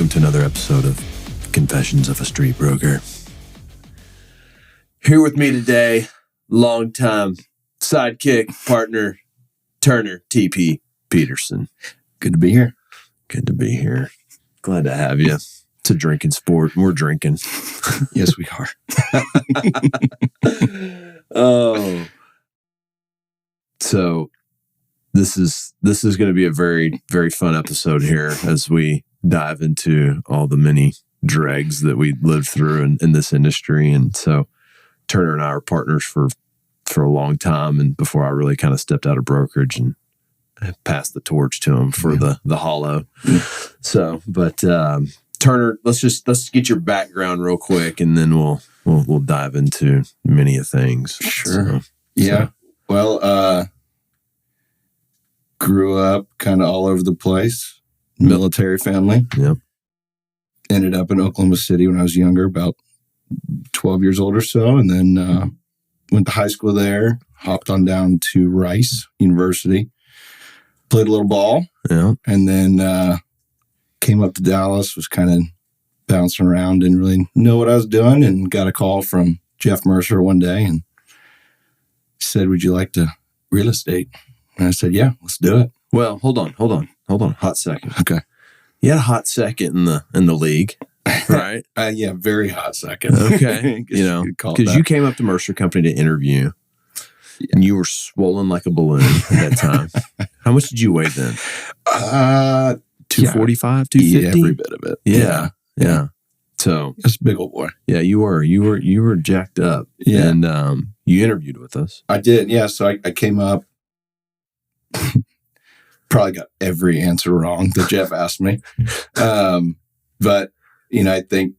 welcome to another episode of Confessions of a Street Broker. Here with me today, longtime sidekick partner, Turner Petersen. Good to be here. Good to be here. Glad to have you. It's a drinking sport. We're drinking. Yes, we are. Oh. So this is going to be a very, very fun episode here as we dive into all the many dregs that we lived through in this industry. And so Turner and I are partners for a long time, and before I really kind of stepped out of brokerage and passed the torch to him for the hollow. So, but Turner, let's get your background real quick, and then we'll dive into many of things. Sure. Well, grew up kind of all over the place. Military family. Yep. Ended up in Oklahoma City when I was younger, about 12 years old or so, and then went to high school there. Hopped on down to Rice University. Played a little ball. Yeah. And then came up to Dallas, was kind of bouncing around, didn't really know what I was doing, and got a call from Jeff Mercer one day and said, "Would you like to real estate?" And I said, "Yeah, let's do it." Well, hold on. Hot second. Okay. You had a hot second in the league, right? Yeah, very hot second. Okay. Because you came up to Mercer Company to interview, and you were swollen like a balloon at that time. How much did you weigh then? 245, 250? Yeah, every bit of it. Yeah. So that's a big old boy. Yeah, you were jacked up. Yeah. And you interviewed with us. I did, yeah. So I came up, probably got every answer wrong that Jeff asked me. But, I think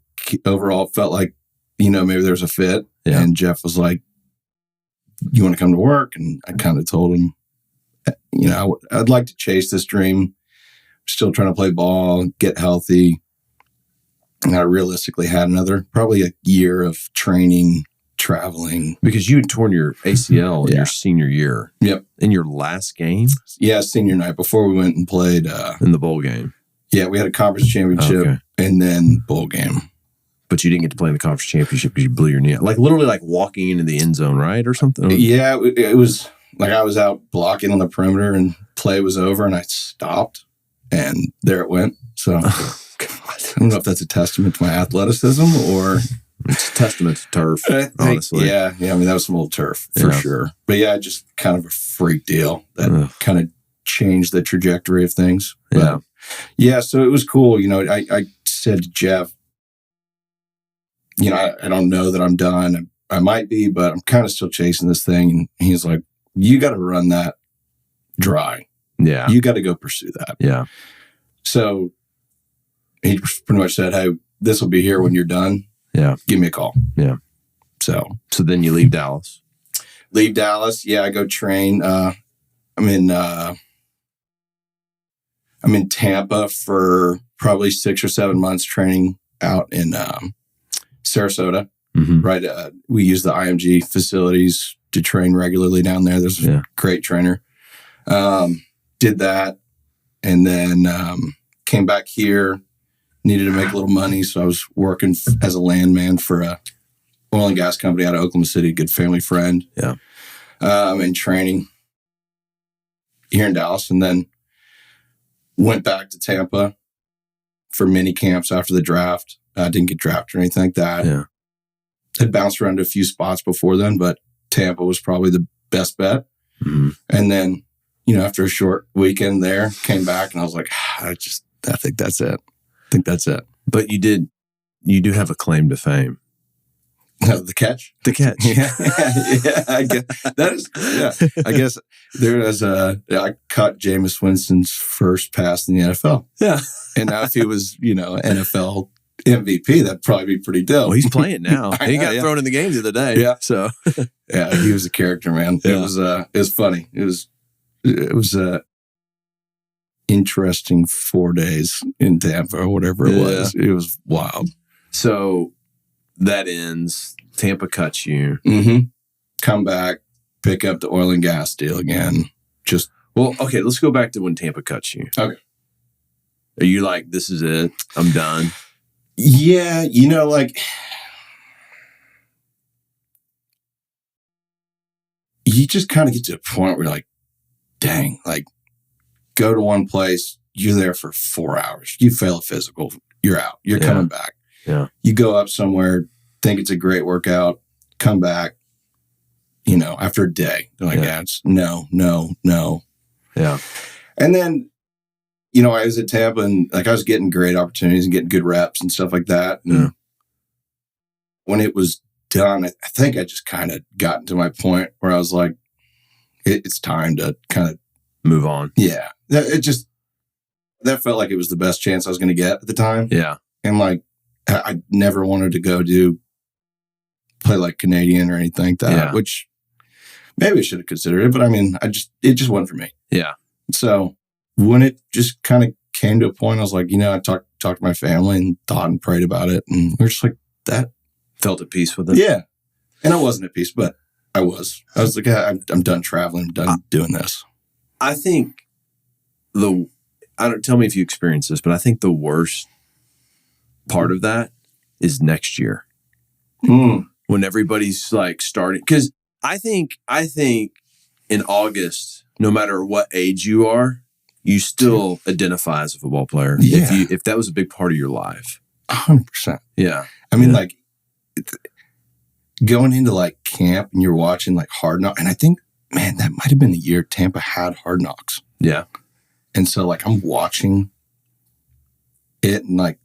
overall felt like, maybe there's a fit. Yeah. And Jeff was like, "You want to come to work?" And I kind of told him, I'd like to chase this dream. Still trying to play ball, get healthy. And I realistically had probably a year of training, traveling. Because you had torn your ACL in your senior year. Yep. In your last game? Yeah, senior night before we went and played. In the bowl game? Yeah, we had a conference championship and then bowl game. But you didn't get to play in the conference championship because you blew your knee out. Like literally like walking into the end zone, right? Or something? Yeah, it was like I was out blocking on the perimeter and play was over and I stopped and there it went. So I don't know if that's a testament to my athleticism or... It's a testament to turf, honestly. Yeah. I mean, that was some old turf for sure. But yeah, just kind of a freak deal that kind of changed the trajectory of things. But yeah, so it was cool. I said to Jeff, I don't know that I'm done. I might be, but I'm kind of still chasing this thing. And he's like, "You got to run that dry. Yeah. You got to go pursue that." Yeah. So he pretty much said, "Hey, this will be here when you're done. Yeah. Give me a call." Yeah. So then you leave Dallas. Yeah. I go train. I'm in Tampa for probably 6 or 7 months training out in Sarasota. Mm-hmm. Right. We use the IMG facilities to train regularly down there. There's a great trainer. Did that and then came back here. Needed to make a little money, so I was working as a landman for a oil and gas company out of Oklahoma City, a good family friend. Yeah. And training here in Dallas, and then went back to Tampa for mini camps after the draft. Didn't get drafted or anything like that. Yeah. Had bounced around to a few spots before then, but Tampa was probably the best bet. Mm-hmm. And then, after a short weekend there, came back and I was like, I think that's it. But you do have a claim to fame. The catch? The catch. Yeah. I guess that is, I guess there is I caught Jameis Winston's first pass in the NFL. Yeah. And now if he was, NFL MVP, that'd probably be pretty dope. Well, he's playing now. He got thrown in the game the other day. Yeah. So yeah, he was a character, man. Yeah. It was funny. It was a interesting 4 days in Tampa or whatever it was. It was wild. So that ends. Tampa cuts you. Mm-hmm. Come back, pick up the oil and gas deal again. Let's go back to when Tampa cuts you. Okay. Are you like, this is it? I'm done? Yeah, like you just kind of get to a point where you're like, dang, like go to one place, you're there for 4 hours. You fail a physical, you're out. You're coming back. Yeah. You go up somewhere, think it's a great workout, come back, after a day. They're like, it's no. Yeah. And then, I was at Tampa and like I was getting great opportunities and getting good reps and stuff like that. And when it was done, I think I just kind of gotten to my point where I was like, it's time to kind of move on. Yeah. That felt like it was the best chance I was going to get at the time. Yeah. And like, I never wanted to go play like Canadian or anything like that, which maybe I should have considered it, but I mean, it just wasn't for me. Yeah. So when it just kind of came to a point, I was like, I talked to my family and thought and prayed about it. And we're just like, that. Felt at peace with it. Yeah. And I wasn't at peace, but I was like, I'm done traveling. I'm done doing this. I think tell me if you experience this, but I think the worst part of that is next year. When everybody's like starting, because I think in August, no matter what age you are, you still identify as a football player. Yeah. If that was a big part of your life. 100%. Yeah. I mean, like going into like camp and you're watching like Hard Knocks, and I think, man, that might have been the year Tampa had Hard Knocks. Yeah. And so like I'm watching it and like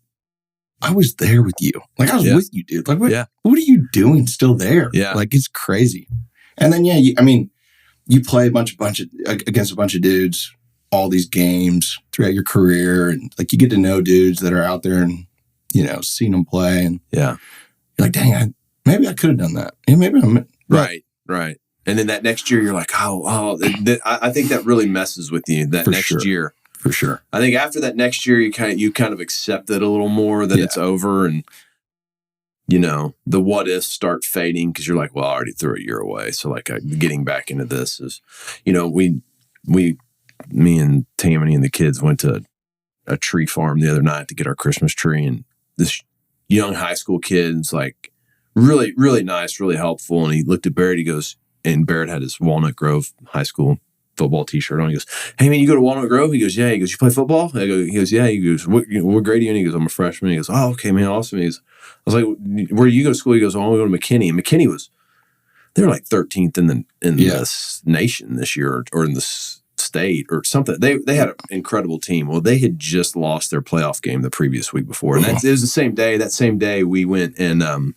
I was there with you. Like I was with you, dude. Like what are you doing still there? Yeah. Like it's crazy. And then you play against a bunch of dudes all these games throughout your career, and like you get to know dudes that are out there and seen them play, and you're like, dang, maybe I could have done that. Yeah, maybe I'm right. And then that next year, you're like, I think that really messes with you. That next year, for sure. I think after that next year, you kind of accept it a little more that it's over, and the what ifs start fading because you're like, well, I already threw a year away. So like getting back into this is, me and Tammany and the kids went to a tree farm the other night to get our Christmas tree, and this young high school kid is like really, really nice, really helpful. And he looked at Barrett, he goes, and Barrett had his Walnut Grove High School football t-shirt on. He goes, hey man, you go to Walnut Grove? He goes, yeah. He goes, you play football? He goes, yeah. He goes, what grade are you in? He goes, I'm a freshman. He goes, oh, okay, man, awesome. I was like, where do you go to school? He goes, oh, I go to McKinney. And McKinney they were like 13th in this nation this year, or in the state or something. They had an incredible team. Well, they had just lost their playoff game the previous week before. And it was the same day. That same day we went and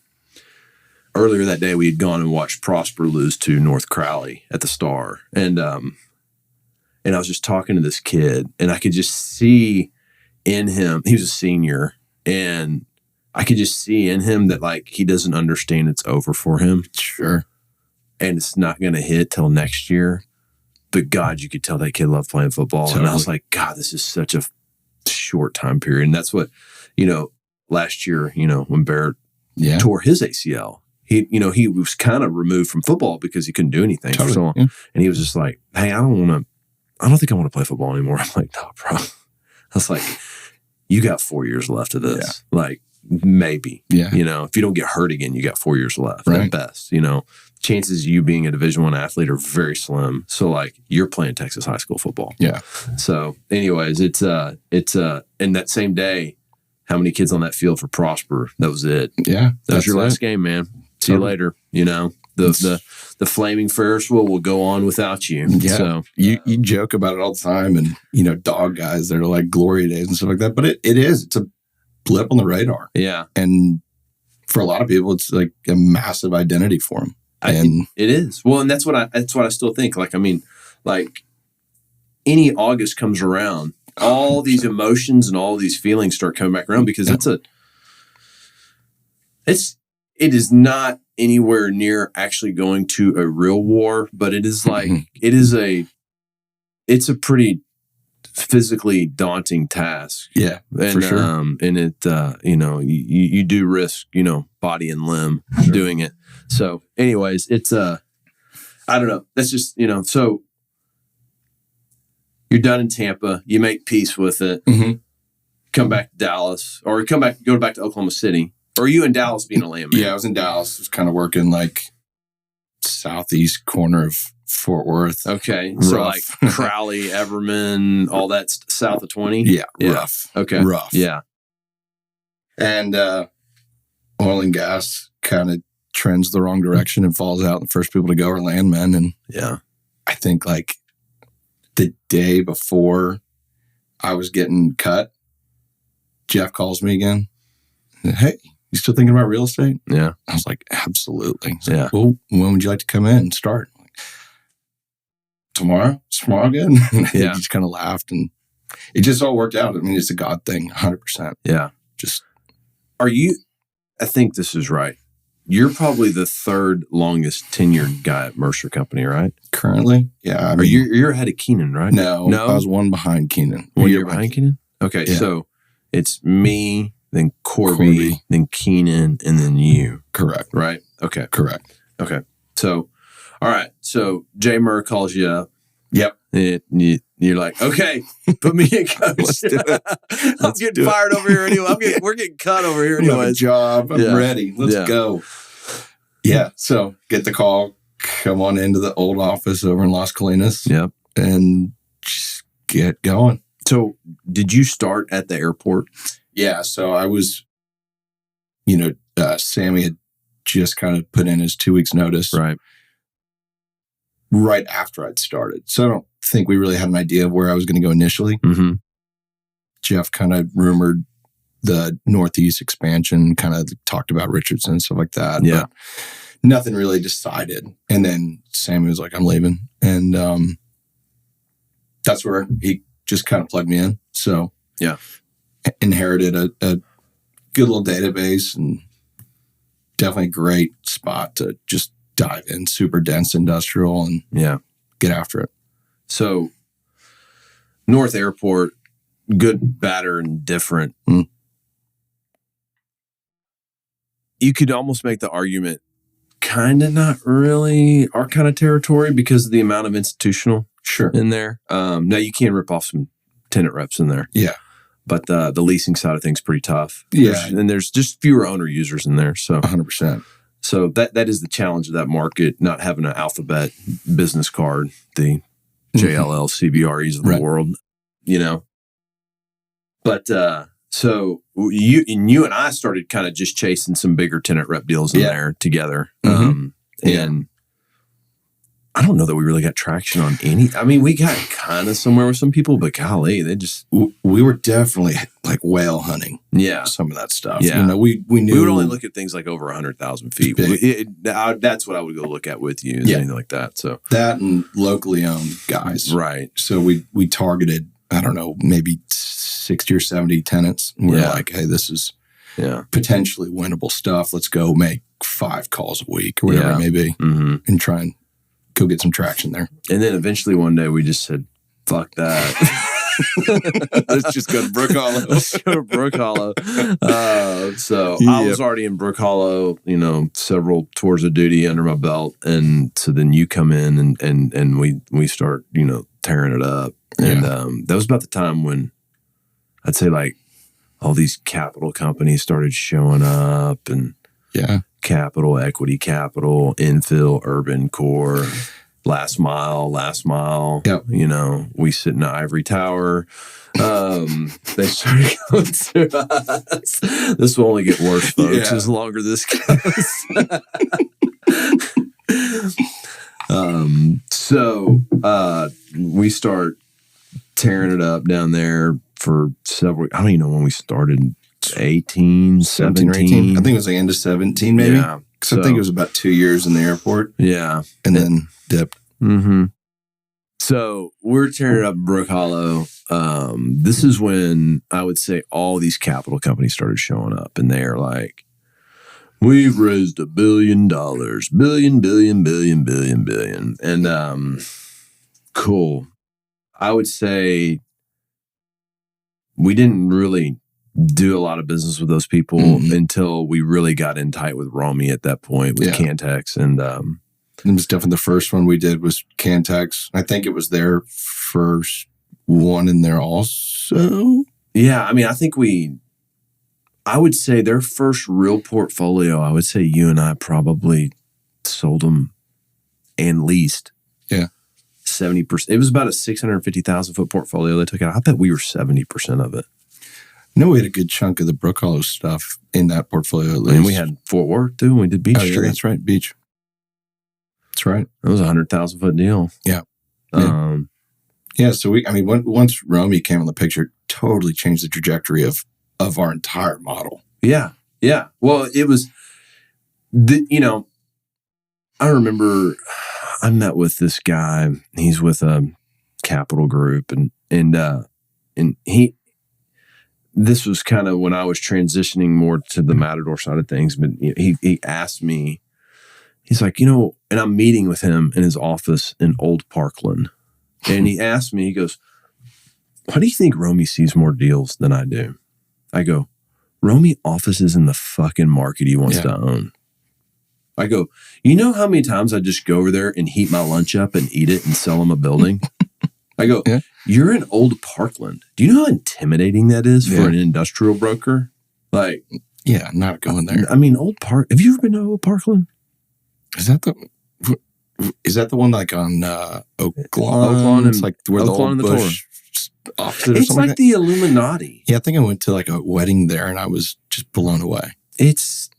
earlier that day we had gone and watched Prosper lose to North Crowley at the Star. And I was just talking to this kid, and I could just see in him, he was a senior, and I could just see in him that like he doesn't understand it's over for him. Sure. And it's not going to hit till next year. But God, you could tell that kid loved playing football. Totally. And I was like, God, this is such a short time period. And that's what, last year, when Barrett tore his ACL, he was kind of removed from football because he couldn't do anything for so long. Yeah. And he was just like, hey, I don't think I want to play football anymore. I'm like, no, bro. I was like, you got 4 years left of this. Yeah. Like, maybe. Yeah. If you don't get hurt again, you got 4 years left at best. Chances of you being a Division I athlete are very slim. So like you're playing Texas high school football. Yeah. So anyways, it's and that same day, how many kids on that field for Prosper? That was it. Yeah. That was your last game, man. See you later. The flaming Ferris wheel will go on without you. Yeah. So you joke about it all the time, and dog guys that are like glory days and stuff like that. But it's a blip on the radar. Yeah. And for a lot of people, it's like a massive identity for them. And it is. Well, and that's what I still think. Like, I mean, like any August comes around, all these emotions and all these feelings start coming back around because it is not anywhere near actually going to a real war, but it is like, it's a pretty physically daunting task. Yeah, and, for sure. And it, you do risk, body and limb doing it. So anyways, it's, I don't know. That's just, so you're done in Tampa, you make peace with it. Mm-hmm. come back to Dallas, or go back to Oklahoma City. Or are you in Dallas being a landman? Yeah, I was in Dallas. I was kind of working like southeast corner of Fort Worth. Okay. So like Crowley, Everman, all that south of 20? Yeah, rough. Okay. Rough. Yeah. And oil and gas kind of trends the wrong direction and falls out. The first people to go are landmen. And yeah, I think like the day before I was getting cut, Jeff calls me again. Hey, you still thinking about real estate? Yeah. I was like, absolutely. Yeah. Like, well, when would you like to come in and start? Like, tomorrow? Is tomorrow good? Yeah. He just kind of laughed, and it just all worked out. I mean, it's a God thing, 100%. Yeah. I think this is right. You're probably the third longest tenured guy at Mercer Company, right? Currently? Yeah. I mean, you're ahead of Keenan, right? No. I was one behind Keenan. 1 year behind Keenan? Okay. Yeah. So it's me, then Corby, then Keenan, and then you. Correct. Right? Okay. Correct. Okay. So, all right. So Jay Murr calls you up. Yep. You're like, okay, put me in, coach. Let's do it. I'm getting fired over here anyway. We're getting cut over here anyway. Job. I'm ready. Let's go. Yeah. So get the call. Come on into the old office over in Las Colinas. Yep. And just get going. So did you start at the airport? Yeah. So I was, Sammy had just kind of put in his 2 weeks notice. Right after I'd started. So I don't think we really had an idea of where I was going to go initially. Mm-hmm. Jeff kind of rumored the Northeast expansion, kind of talked about Richardson and stuff like that. Yeah. But nothing really decided. And then Sammy was like, I'm leaving. And that's where he just kind of plugged me in. So yeah, inherited a good little database, and definitely a great spot to just dive in, super dense industrial, and get after it. So North Airport, good, better, and different. Mm. You could almost make the argument kind of not really our kind of territory because of the amount of institutional in there. Now you can rip off some tenant reps in there. Yeah. But the leasing side of things is pretty tough. Yeah. There's just fewer owner users in there. So 100%. So that is the challenge of that market, not having an alphabet business card, the JLL, CBREs of the world, But so you and I started kind of just chasing some bigger tenant rep deals in there together. Mm-hmm. And I don't know that we really got traction on any. I mean, we got kind of somewhere with some people, but golly, they just... We were definitely like whale hunting. Yeah. Some of that stuff. Yeah. We knew... We would only look at things like over 100,000 feet. That's what I would go look at with you, anything like that. So that and locally owned guys. Right. So we targeted, I don't know, maybe 60 or 70 tenants. And we're like, hey, this is potentially winnable stuff. Let's go make 5 calls a week or whatever it may be, and try and go get some traction there. And then eventually one day we just said, fuck that. Let's just go to Brookhollow. Let's go to Brookhollow. I was already in Brookhollow, several tours of duty under my belt. And so then you come in and we start, tearing it up. And that was about the time when I'd say like all these capital companies started showing up, and capital, equity capital, infill, urban core, last mile. Yep. We sit in the ivory tower. They started going to us. This will only get worse, folks, as longer this goes. So we start tearing it up down there for several. I don't even know when we started. 17 or 18. I think it was the end of 17, maybe. Yeah. So I think it was about 2 years in the airport. Yeah. And then dipped. Mm-hmm. So we're tearing it up in Brookhollow. This is when I would say all these capital companies started showing up, and they're like, we've raised $1 billion, billion. And cool. I would say we didn't really do a lot of business with those people until we really got in tight with Romy at that point with Cantex. And it was definitely the first one we did was Cantex. I think it was their first one in there also. Yeah, I mean, I would say their first real portfolio, I would say you and I probably sold them and leased. Yeah. 70%. It was about a 650,000 foot portfolio they took out. I bet we were 70% of it. No, we had a good chunk of the Brookhollow stuff in that portfolio at least. And we had Fort Worth too. We did Beach Street. Yeah, that's right. Beach. That's right. That was a 100,000 foot deal. Yeah. Yeah. So once Romy came on the picture, it totally changed the trajectory of our entire model. Yeah. Yeah. Well, it was, I remember I met with this guy. He's with a capital group and this was kind of when I was transitioning more to the Matador side of things, but he asked me, he's like, and I'm meeting with him in his office in Old Parkland. And he asked me, he goes, why do you think Romy sees more deals than I do? I go, Romy offices in the fucking market he wants to own. I go, you know how many times I just go over there and heat my lunch up and eat it and sell him a building? I go, you're in Old Parkland. Do you know how intimidating that is for an industrial broker? Like, not going there. I mean, have you ever been to Old Parkland? Is that the one like on Oak Lawn? It's like where Oak the old Lawn Bush office. It's like the Illuminati. Yeah, I think I went to like a wedding there and I was just blown away. It's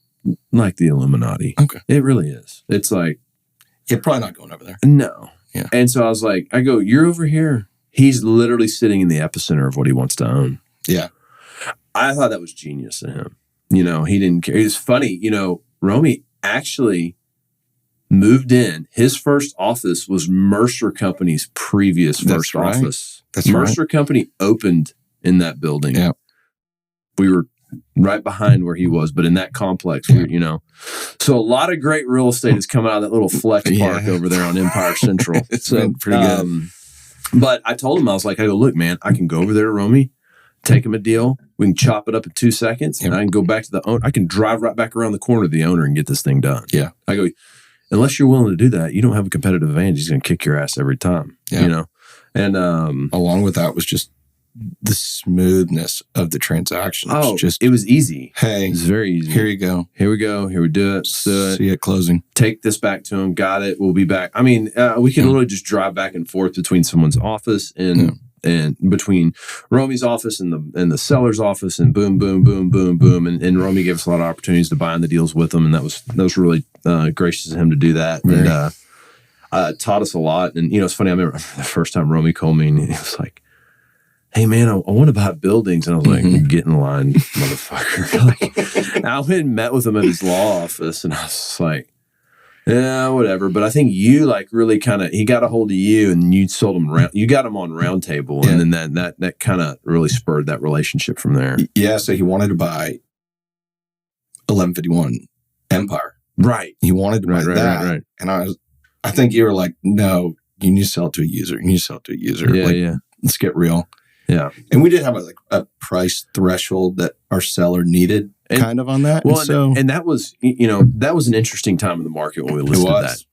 like the Illuminati. Okay. It really is. It's like, you're probably not going over there. No. Yeah. And so I was like, you're over here. He's literally sitting in the epicenter of what he wants to own. Yeah. I thought that was genius of him. He didn't care. It was funny. Romy actually moved in. His first office was Mercer Company's previous first office. That's Mercer Company opened in that building. Yeah. We were right behind where he was, but in that complex, so a lot of great real estate has come out of that little flex park over there on Empire Central. It's been pretty good. But I told him, I go, look, man, I can go over there to Romy, take him a deal. We can chop it up in 2 seconds and I can go back to the owner. I can drive right back around the corner to the owner and get this thing done. Yeah. I go, unless you're willing to do that, you don't have a competitive advantage. He's going to kick your ass every time, And along with that was just the smoothness of the transaction. It was easy. Hey, it was very easy. Here you go. Here we go. Here we do it. See it closing. Take this back to him. Got it. We'll be back. I mean, we can literally just drive back and forth between someone's office and between Romy's office and the seller's office, and boom, boom, boom, boom, boom. And Romy gave us a lot of opportunities to buy in the deals with them, and that was really gracious of him to do that. And taught us a lot. And it's funny. I remember the first time Romy called me, and he was like, hey, man, I want to buy buildings. And I was like, get in line, motherfucker. I went and met with him at his law office, and I was like, yeah, whatever. But I think you really he got a hold of you, and you sold him you got him on round table. And then that kind of really spurred that relationship from there. Yeah. So he wanted to buy 1151 Empire. Right. He wanted to buy that. Right. And I think you were like, no, you need to sell it to a user. Yeah. Let's get real. Yeah. And we did have a price threshold that our seller needed kind of on that. Well, and that was, that was an interesting time in the market when we listed that.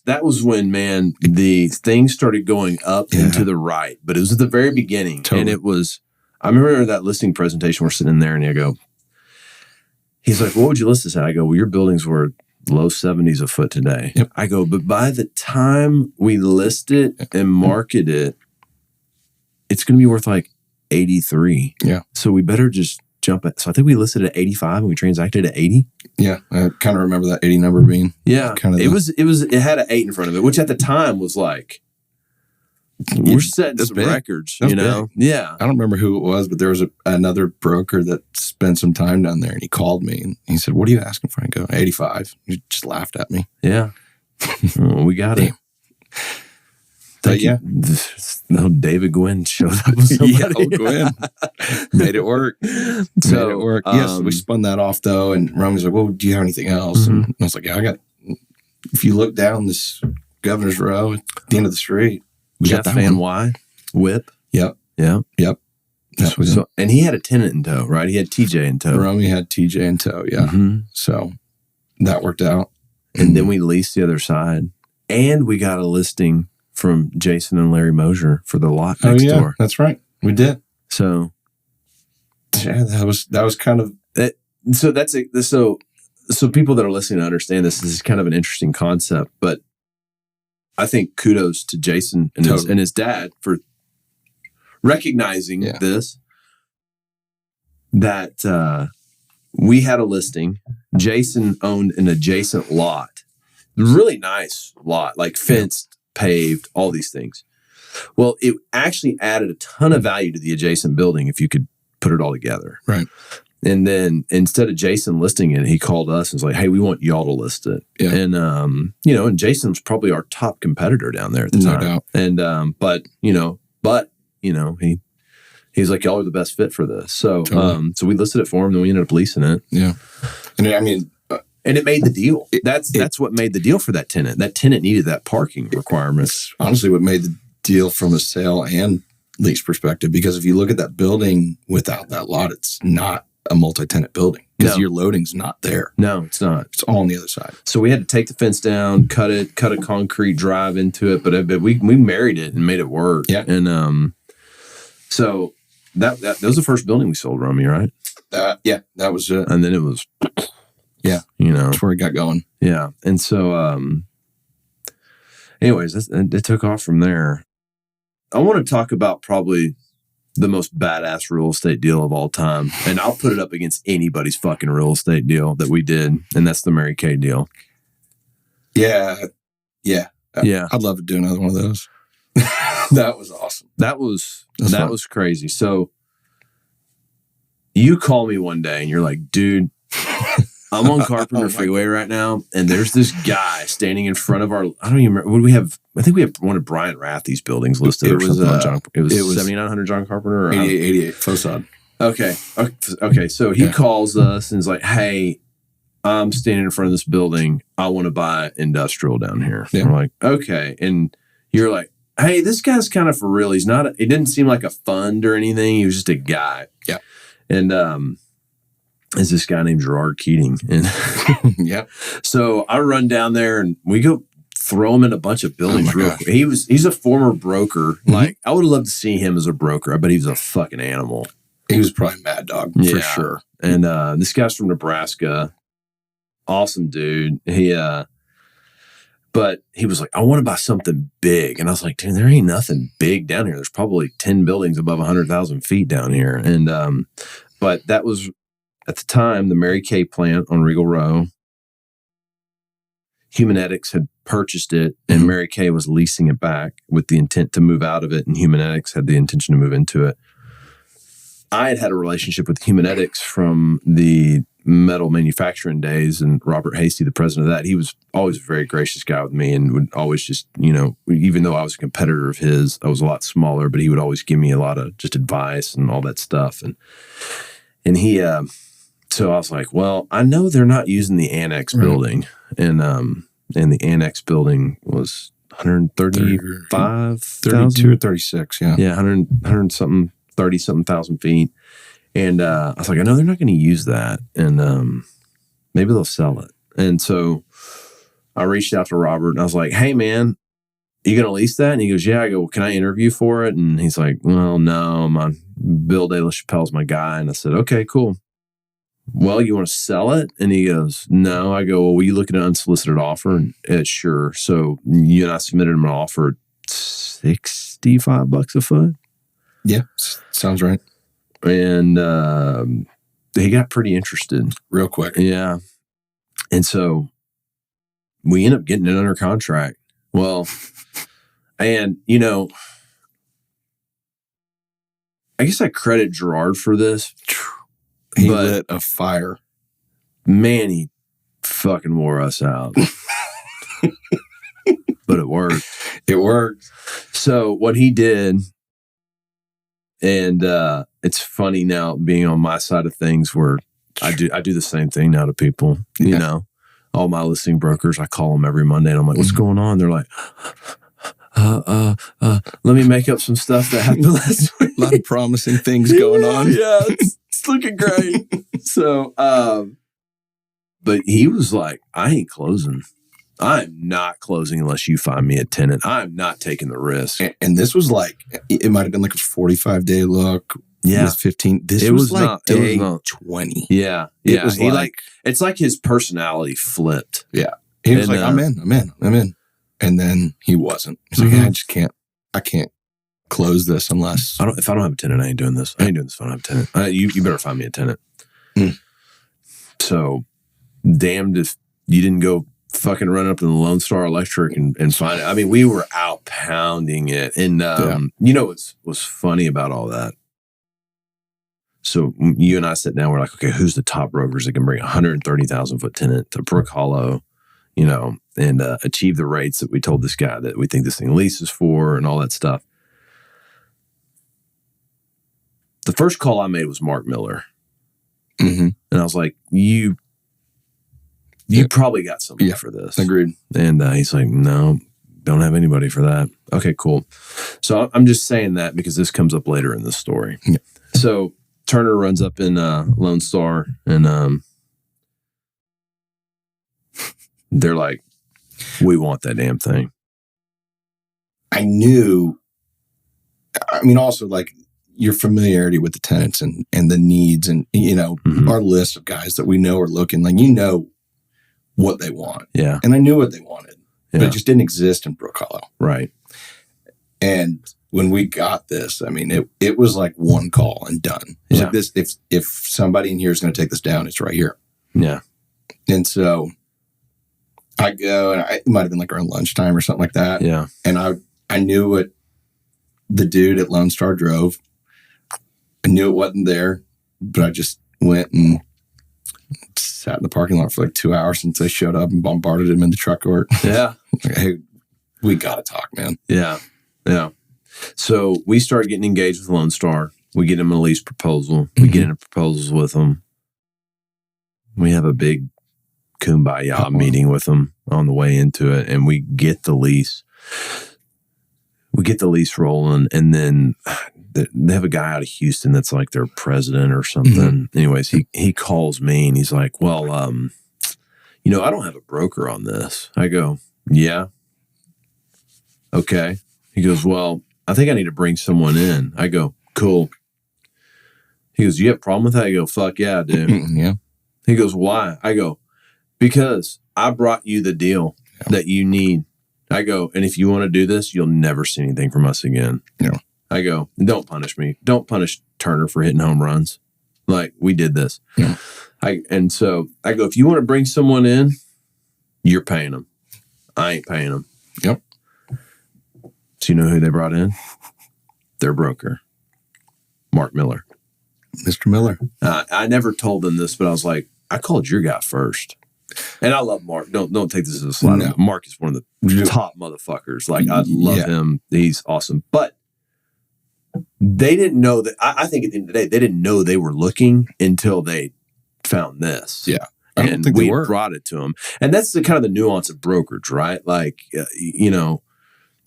That was when, man, the things started going up and to the right, but it was at the very beginning. Totally. And it was, I remember that listing presentation, we're sitting there and he's like, what would you list this at? I go, well, your buildings were low 70s a foot today. Yep. I go, but by the time we list it and market it, it's going to be worth like 83. Yeah. So we better just jump it. So I think we listed at 85 and we transacted at 80. Yeah. I kind of remember that 80 number being. Yeah. It had an 8 in front of it, which at the time was like, we're setting some records, Big. Yeah. I don't remember who it was, but there was another broker that spent some time down there, and he called me and he said, what are you asking for? I go, 85. He just laughed at me. Yeah. Well, we got it. But yeah. No, David Gwynn showed up with somebody. Gwynn. Made it work. Yes, we spun that off though. And Romy's like, well, do you have anything else? And I was like, yeah, if you look down this Governor's Row at the end of the street, we Jeff got that Van one. Whip. Yep. Yeah. Yep. So, and he had a tenant in tow, right? He had TJ in tow. Romy had TJ in tow, yeah. Mm-hmm. So that worked out. And then we leased the other side. And we got a listing from Jason and Larry Mosier for the lot next door. That's right. We did. So Yeah, that was kind of it. So so people that are listening to understand this is kind of an interesting concept, but I think kudos to Jason and his dad for recognizing this, that we had a listing. Jason owned an adjacent lot, really nice lot, like fenced, paved, all these things. Well, it actually added a ton of value to the adjacent building if you could put it all together. Right. And then instead of Jason listing it, he called us and was like, hey, we want y'all to list it. Yeah. And, and Jason was probably our top competitor down there at the time. No doubt. And, he's like, y'all are the best fit for this. So, totally. So we listed it for him, then we ended up leasing it. Yeah. And I mean, and it made the deal. That's what made the deal for that tenant. That tenant needed that parking requirements. Honestly, what made the deal from a sale and lease perspective, because if you look at that building without that lot, it's not a multi-tenant building because your loading's not there. No, it's not. It's all on the other side. So we had to take the fence down, cut a concrete drive into it, but we married it and made it work. Yeah. And so that was the first building we sold, Romy, right? Yeah, that was it. And then it was, that's where it got going. Yeah. And so, anyways, it took off from there. I want to talk about probably the most badass real estate deal of all time. And I'll put it up against anybody's fucking real estate deal that we did. And that's the Mary Kay deal. Yeah. Yeah. I'd love to do another one of those. That was awesome. That was crazy. So you call me one day and you're like, dude, I'm on Carpenter Freeway right now, and there's this guy standing in front of our. I don't even remember. What do we have? I think we have one of Bryant Rathie's buildings listed. It was 7900 John Carpenter or 88 Facade. Okay. So he calls us and is like, "Hey, I'm standing in front of this building. I want to buy industrial down here." Yeah. We're like, "Okay," and you're like, "Hey, this guy's kind of for real. He's not. It didn't seem like a fund or anything. He was just a guy." Yeah, and is this guy named Gerard Keating. And yeah. So I run down there and we go throw him in a bunch of buildings real quick. He's a former broker. Mm-hmm. Like, I would have loved to see him as a broker. I bet he was a fucking animal. He was probably Mad Dog for sure. And this guy's from Nebraska. Awesome dude. But he was like, I want to buy something big. And I was like, dude, there ain't nothing big down here. There's probably 10 buildings above 100,000 feet down here. And but that was, at the time, the Mary Kay plant on Regal Row. Humanetics had purchased it, and Mary Kay was leasing it back with the intent to move out of it, and Humanetics had the intention to move into it. I had a relationship with Humanetics from the metal manufacturing days, and Robert Hasty, the president of that, he was always a very gracious guy with me and would always just, even though I was a competitor of his, I was a lot smaller, but he would always give me a lot of just advice and all that stuff. And he... So I was like, well, I know they're not using the annex building. And the annex building was 135,000? 32 or 36, yeah. Yeah, 100 something, 30 something thousand feet. And I was like, I know they're not going to use that. And maybe they'll sell it. And so I reached out to Robert and I was like, hey, man, are you going to lease that? And he goes, yeah. I go, well, can I interview for it? And he's like, well, no, Bill De La Chapelle's my guy. And I said, okay, cool. Well, you want to sell it? And he goes, no. I go, well, will you look at an unsolicited offer? And sure. So you and I submitted him an offer at $65 a foot. Yeah, sounds right. And he got pretty interested. Real quick. Yeah. And so we ended up getting it under contract. Well, and, I guess I credit Gerard for this. He lit a fire. Man, he fucking wore us out. But it worked. It worked. So what he did, and it's funny now being on my side of things where I do the same thing now to people. Yeah. All my listing brokers, I call them every Monday and I'm like, what's going on? They're like, let me make up some stuff that happened last week. A lot of promising things going on. Yeah, it's looking great. So, but he was like, I ain't closing. I'm not closing unless you find me a tenant. I'm not taking the risk. And this was like, it might have been like a 45-day look. with 15. This was like day 20. Yeah. It was it's like his personality flipped. Yeah. He was like, I'm in. And then he wasn't. He's like, I can't close this unless. If I don't have a tenant, I ain't doing this. I ain't doing this if I don't have a tenant. You better find me a tenant. So, damned if you didn't go fucking run up to the Lone Star Electric and find it. I mean, we were out pounding it. And you know what's funny about all that? So you and I sit down, we're like, okay, who's the top brokers that can bring 130,000 foot tenant to Brookhollow, and achieve the rates that we told this guy that we think this thing leases for and all that stuff. The first call I made was Mark Miller. Mm-hmm. And I was like, you probably got somebody for this. Agreed. And he's like, no, don't have anybody for that. Okay, cool. So I'm just saying that because this comes up later in the story. Yeah. So Turner runs up in Lone Star and they're like, we want that damn thing. I knew, also like your familiarity with the tenants and the needs and, our list of guys that we know are looking, like, what they want. Yeah. And I knew what they wanted, but it just didn't exist in Brookhollow. Right. And when we got this, it was like one call and done. It was like this, if somebody in here is going to take this down, it's right here. Yeah. And so I go, and it might have been like around lunchtime or something like that. Yeah. And I knew what the dude at Lone Star drove. I knew it wasn't there, but I just went and sat in the parking lot for like 2 hours since they showed up and bombarded him in the truck court. Yeah. Hey, we got to talk, man. Yeah. Yeah. So we started getting engaged with Lone Star. We get him a lease proposal. We get into proposals with them. We have a big kumbaya meeting with them on the way into it, and we get the lease. We get the lease rolling, and then they have a guy out of Houston that's like their president or something. Mm-hmm. Anyways, he calls me and he's like, well, I don't have a broker on this. I go, yeah. Okay. He goes, well, I think I need to bring someone in. I go, cool. He goes, you have a problem with that? I go, fuck yeah, I do. Yeah. He goes, why? I go, because I brought you the deal that you need. I go, and if you want to do this, you'll never see anything from us again. Yeah. I go, don't punish me. Don't punish Turner for hitting home runs. Like, we did this. Yeah. And so I go, if you want to bring someone in, you're paying them. I ain't paying them. Yep. So you know who they brought in? Their broker, Mark Miller. Mr. Miller. I never told them this, but I was like, I called your guy first. And I love Mark. Don't take this as a slide. No. Mark is one of the top motherfuckers. Like, I love him. He's awesome. But they didn't know that. I think at the end of the day, they didn't know they were looking until they found this. Yeah. I don't think we brought it to them. And that's the kind of the nuance of brokerage, right? Like,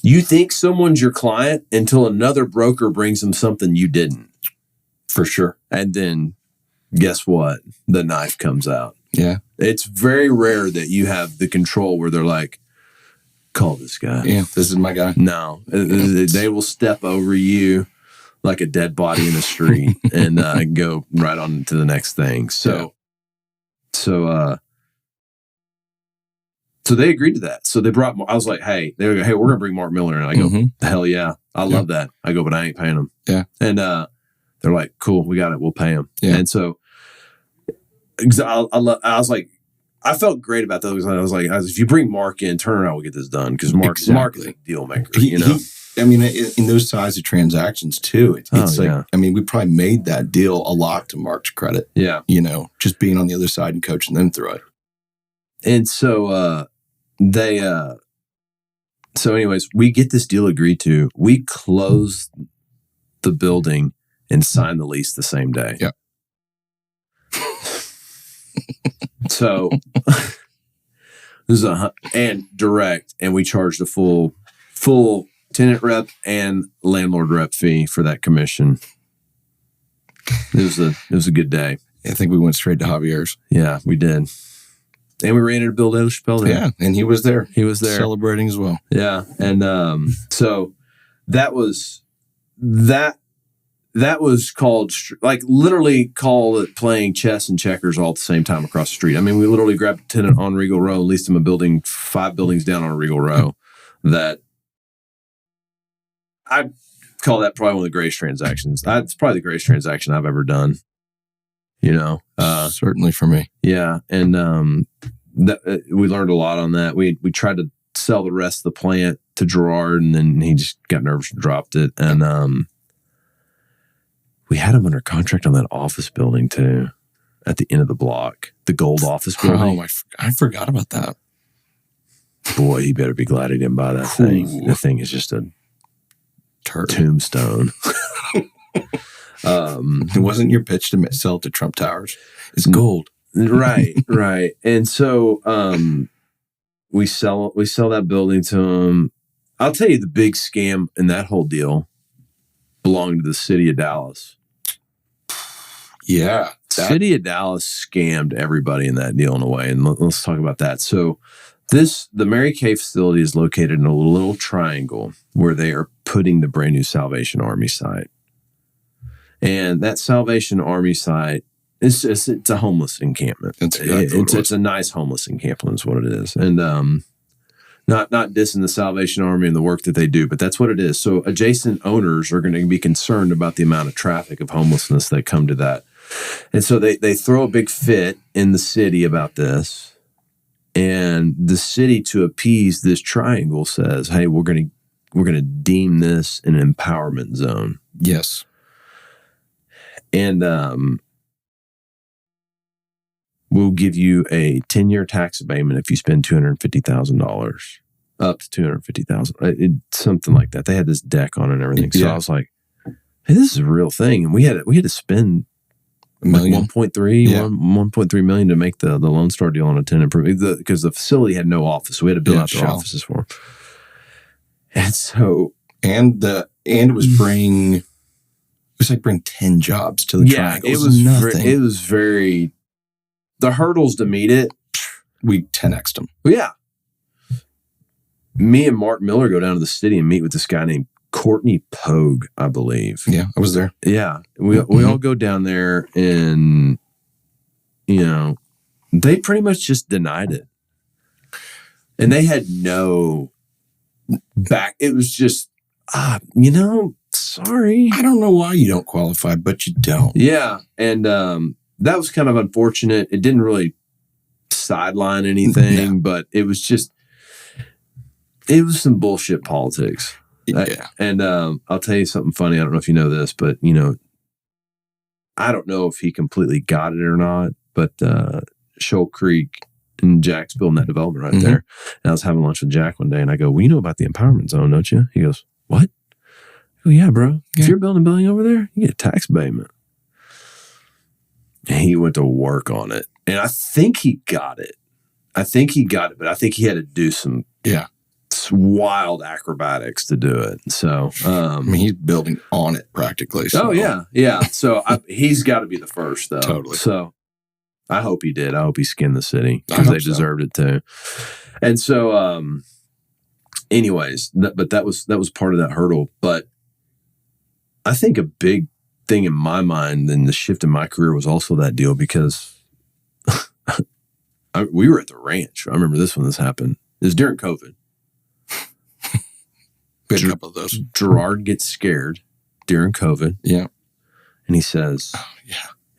you think someone's your client until another broker brings them something you didn't. For sure. And then guess what? The knife comes out. Yeah. It's very rare that you have the control where they're like, call this guy. Yeah, this is my guy. No. They will step over you like a dead body in the street and go right on to the next thing. So they agreed to that. So they brought, I was like, hey, they go, hey, we're going to bring Mark Miller in. I go, hell yeah. I love that. I go, but I ain't paying him. Yeah. And they're like, cool, we got it. We'll pay him. Yeah. And so I was like, I felt great about that. I was like, if you bring Mark in, Turner and I will get this done. Because Mark is a deal maker. In those size of transactions too, it's we probably made that deal a lot to Mark's credit. Yeah. Just being on the other side and coaching them through it. And so so anyways, we get this deal agreed to. We close the building and sign the lease the same day. Yeah. So this is and direct, and we charged a full tenant rep and landlord rep fee for that commission. It was a good day. I think we went straight to Javier's. Yeah, we did. And we ran into Bill Chappelle there. Yeah, and he was there. He was there. Celebrating as well. Yeah. And so that was that. that was called, like, literally call it playing chess and checkers all at the same time across the street. I mean, we literally grabbed a tenant on Regal Row, leased him a building 5 buildings down on Regal Row. That I call that probably one of the greatest transactions. It's probably the greatest transaction I've ever done. You know, certainly for me. Yeah, and we learned a lot on that. We tried to sell the rest of the plant to Gerard, and then he just got nervous and dropped it. And we had him under contract on that office building too, at the end of the block, the gold office building. Oh, I forgot about that. Boy, he better be glad he didn't buy that thing. The thing is just a tombstone. It wasn't your pitch to sell to Trump Towers. It's gold. Right. And so we sell that building to him. I'll tell you the big scam in that whole deal belonged to the city of Dallas. Yeah. City of Dallas scammed everybody in that deal in a way. And let's talk about that. So the Mary Kay facility is located in a little triangle where they are putting the brand new Salvation Army site. And that Salvation Army site it's a homeless encampment. It's a nice homeless encampment is what it is. And not dissing the Salvation Army and the work that they do, but that's what it is. So adjacent owners are going to be concerned about the amount of traffic of homelessness that come to that. And so they throw a big fit in the city about this. And the city, to appease this triangle, says, hey, we're going to deem this an empowerment zone. Yes. And we'll give you a 10-year tax abatement if you spend $250,000, up to $250,000, something like that. They had this deck on it and everything. So I was like, hey, this is a real thing. And we had to spend like 1.3 million to make the Lone Star deal on a tenant because the facility had no office. So we had to build out their offices for them. And so, and it was bring 10 jobs to the triangle. It was nothing. It was very, the hurdles to meet it, we 10x'd them. Yeah. Me and Mark Miller go down to the city and meet with this guy named Courtney Pogue, I believe. Yeah, I was there. Yeah. We all go down there and, they pretty much just denied it. And they had no back. It was just, sorry. I don't know why you don't qualify, but you don't. Yeah. And that was kind of unfortunate. It didn't really sideline anything, but it was some bullshit politics. Yeah. And I'll tell you something funny. I don't know if you know this, but, I don't know if he completely got it or not, but Shoal Creek and Jack's building that development right there. And I was having lunch with Jack one day and I go, well, you know about the empowerment zone, don't you? He goes, what? Oh, yeah, bro. If you're building a building over there, you get a tax abatement. And he went to work on it. And I think he got it. But I think he had to do some wild acrobatics to do it. So, he's building on it practically. So. Oh, yeah. Yeah. So he's got to be the first, though. Totally. So I hope he did. I hope he skinned the city because they deserved it too. And so, anyways, but that was part of that hurdle. But I think a big thing in my mind and the shift in my career was also that deal because we were at the ranch. I remember this when this happened. It was during COVID. Been a couple of those. Gerard gets scared during COVID. Yeah. And he says,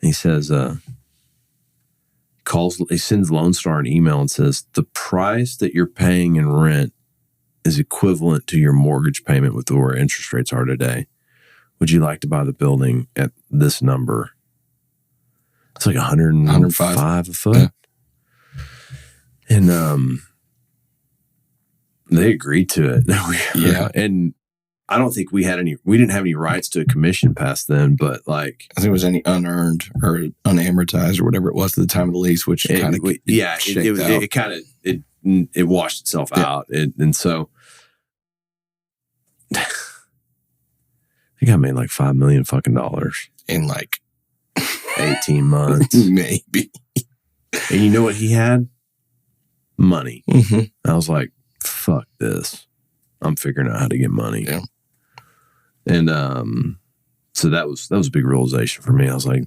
he sends Lone Star an email and says, the price that you're paying in rent is equivalent to your mortgage payment with where interest rates are today. Would you like to buy the building at this number? It's like 105 a foot. Yeah. And they agreed to it. Yeah. And I don't think we didn't have any rights to a commission past then, but like. I think it was any unearned or unamortized or whatever it was at the time of the lease, which kind of it washed itself out. And so I think I made like $5 million fucking dollars in like 18 months. Maybe. And you know what he had? Money. Mm-hmm. I was like, fuck this. I'm figuring out how to get money. Yeah. And So that was a big realization for me. I was like,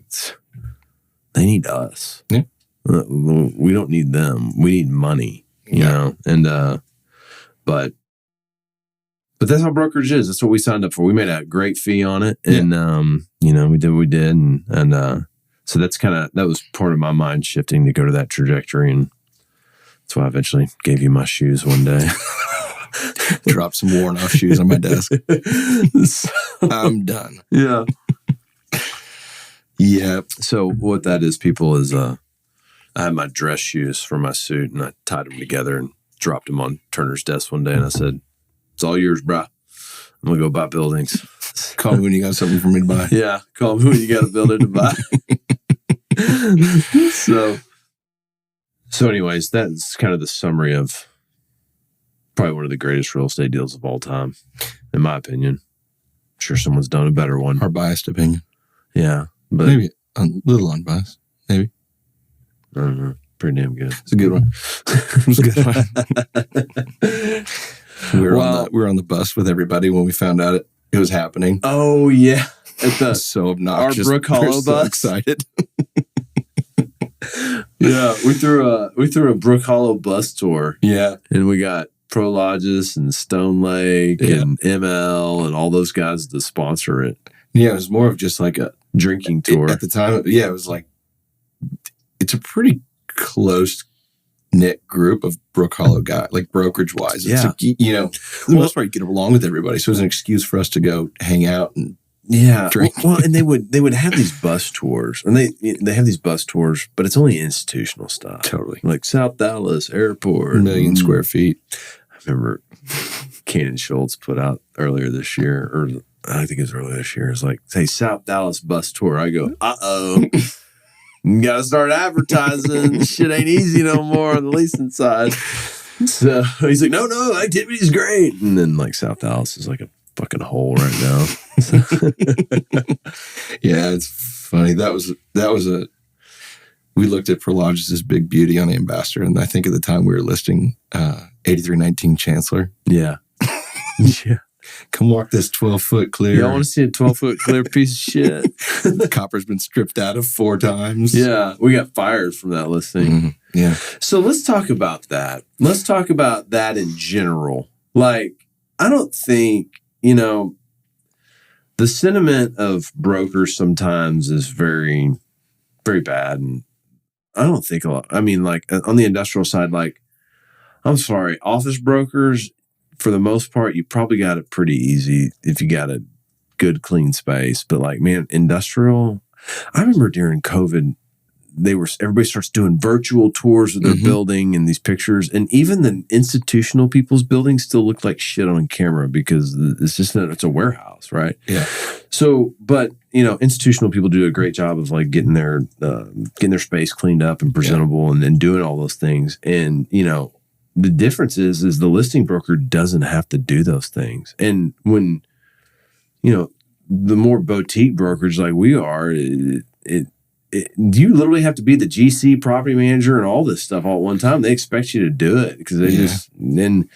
they need us. Yeah. We don't need them. We need money, you know? And, but that's how brokerage is. That's what we signed up for. We made a great fee on it. And, you know, we did what we did. And so that was part of my mind shifting to go to that trajectory. And that's why I eventually gave you my shoes one day. Dropped some worn off shoes on my desk. I'm done. Yeah. Yeah. So what that is, people, is I had my dress shoes for my suit, and I tied them together and dropped them on Turner's desk one day, and I said, "It's all yours, brah. I'm gonna go buy buildings. Call me when you got something for me to buy." Yeah, call me when you got a building to buy. So anyways, that's kind of the summary of probably one of the greatest real estate deals of all time, in my opinion. I'm sure someone's done a better one. Our biased opinion. Yeah, but maybe a little unbiased. Maybe. I don't know. Pretty damn good. It's a good one. It's a good one. We were on the bus with everybody when we found out it was happening. Oh yeah, at the so obnoxious. Our Brookhollow bus. So excited. Yeah, we threw a Brookhollow bus tour. Yeah, and we got Prologis and Stone Lake and ML and all those guys to sponsor it. Yeah, it was more of just like a drinking tour at the time. Yeah, it was like it's a pretty close knit group of Brookhollow guys, like brokerage wise. It's like, you know, for the most part, you get along with everybody, so it was an excuse for us to go hang out and drink. Well, and they would have these bus tours, and they have these bus tours, but it's only institutional stuff. Totally, like South Dallas Airport, 1 million square feet. I remember Cannon Schultz put out earlier this year, or I think it was earlier this year. It's like, hey, South Dallas bus tour. I go, you got to start advertising. This shit ain't easy no more on the leasing side. So he's like, no, activity's great. And then like South Dallas is like a fucking hole right now. Yeah, it's funny. That was we looked at Prologis' Big Beauty on the Ambassador, and I think at the time we were listing 8319 Chancellor. Yeah. Yeah. Come walk this 12-foot clear. Y'all want to see a 12-foot clear piece of shit? The copper's been stripped out of 4 times. Yeah. We got fired from that listing. Mm-hmm. Yeah. So let's talk about that. Let's talk about that in general. Like, I don't think, you know, the sentiment of brokers sometimes is very, very bad. And I don't think a lot. I mean, like on the industrial side, like, I'm sorry, office brokers, for the most part, you probably got it pretty easy if you got a good, clean space. But like, man, industrial, I remember during COVID, everybody starts doing virtual tours of their building and these pictures. And even the institutional people's buildings still look like shit on camera because it's a warehouse, right? Yeah. So, but you know, institutional people do a great job of like getting their space cleaned up and presentable and doing all those things. And, you know, the difference is the listing broker doesn't have to do those things. And when, you know, the more boutique brokerage like we are, you literally have to be the GC, property manager, and all this stuff all at one time. They expect you to do it because they then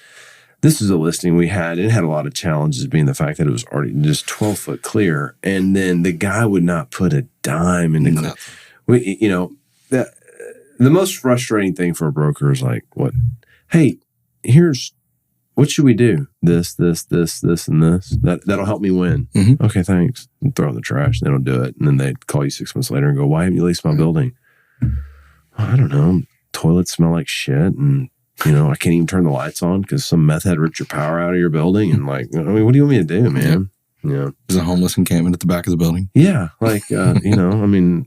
this is a listing we had. It had a lot of challenges, being the fact that it was already just 12 foot clear. And then the guy would not put a dime in the you know, the most frustrating thing for a broker is like, hey, what should we do? This, and this. That'll help me win. Mm-hmm. Okay, thanks. And throw it in the trash. They don't do it. And then they call you 6 months later and go, why haven't you leased my building? I don't know. Toilets smell like shit. And, you know, I can't even turn the lights on because some meth head ripped your power out of your building. And like, I mean, what do you want me to do, man? Yeah. You know, there's a homeless encampment at the back of the building. Yeah. Like, you know, I mean,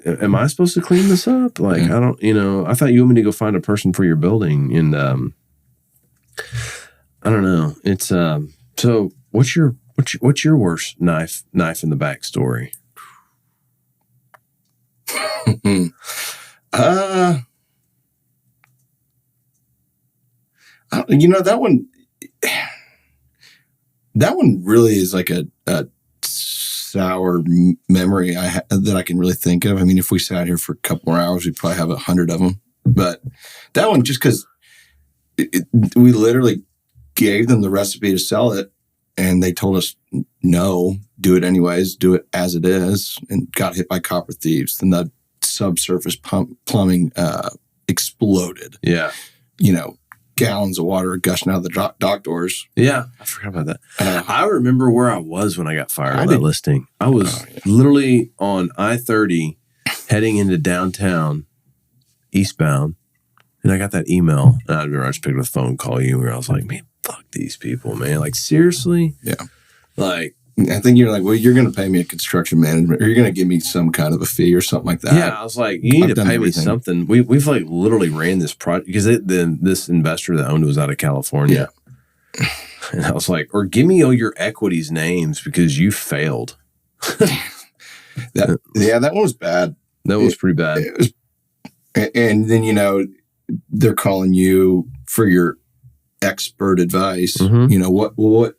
am I supposed to clean this up? Like, I don't, you know, I thought you wanted me to go find a person for your building. And, I don't know. It's, so what's your worst knife in the back story? You know, that one really is like a sour memory that I can really think of. I mean, if we sat here for a couple more hours, we'd probably have 100 of them. But that one, just because we literally gave them the recipe to sell it, And they told us, no, do it anyways, do it as it is, and got hit by copper thieves. Then the subsurface plumbing exploded. Yeah. Gallons of water gushing out of the dock doors. Yeah. I forgot about that. I remember where I was when I got fired on that listing. I was literally on I-30 heading into downtown eastbound. And I got that email. And I remember I just picked up the phone and called you. Where I was like, man, fuck these people, man. Like, seriously? Yeah. Like, I think you're like, well, you're going to pay me a construction management, or you're going to give me some kind of a fee or something like that. Yeah, I was like, you need to pay me something. We've like literally ran this project because this investor that owned it was out of California. Yeah. And I was like, or give me all your equities names because you failed. That one was bad. That was pretty bad. And then, they're calling you for your expert advice. Mm-hmm. What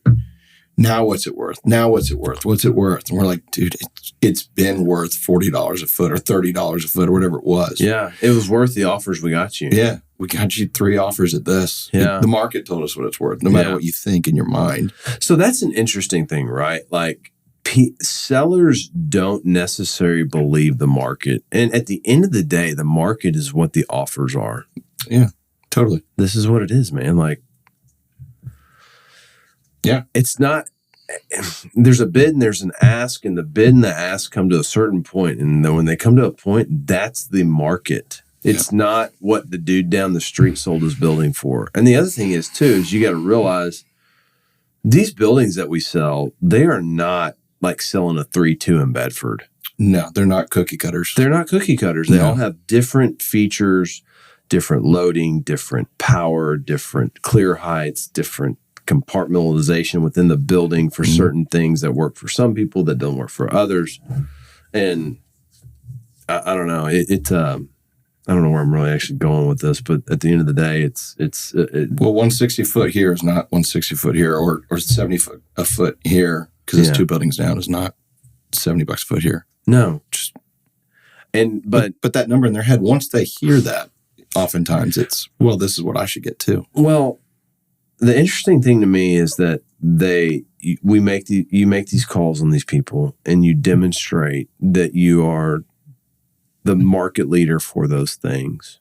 now what's it worth? Now what's it worth? What's it worth? And we're like, dude, it's been worth $40 a foot or $30 a foot or whatever it was. Yeah. It was worth the offers we got you. Yeah. We got you 3 offers at this. Yeah. The market told us what it's worth, no matter what you think in your mind. So that's an interesting thing, right? Like sellers don't necessarily believe the market. And at the end of the day, the market is what the offers are. Yeah, totally. This is what it is, man. Like, yeah, it's not, there's a bid and there's an ask, and the bid and the ask come to a certain point. And then when they come to a point, that's the market. It's not what the dude down the street sold his building for. And the other thing is, too, is you got to realize these buildings that we sell, they are not like selling a 3-2 in Bedford. No, they're not cookie cutters. They're not cookie cutters. They all have different features, different loading, different power, different clear heights, different compartmentalization within the building for certain things that work for some people that don't work for others. And I don't know. I don't know where I'm really actually going with this, but at the end of the day, it's 160 foot here is not 160 foot here, or 70 foot a foot here, because it's 2 buildings down is not $70 a foot here. No, but that number in their head, once they hear that, oftentimes it's, well, this is what I should get too. Well, the interesting thing to me is that you make these calls on these people, and you demonstrate that you are the market leader for those things.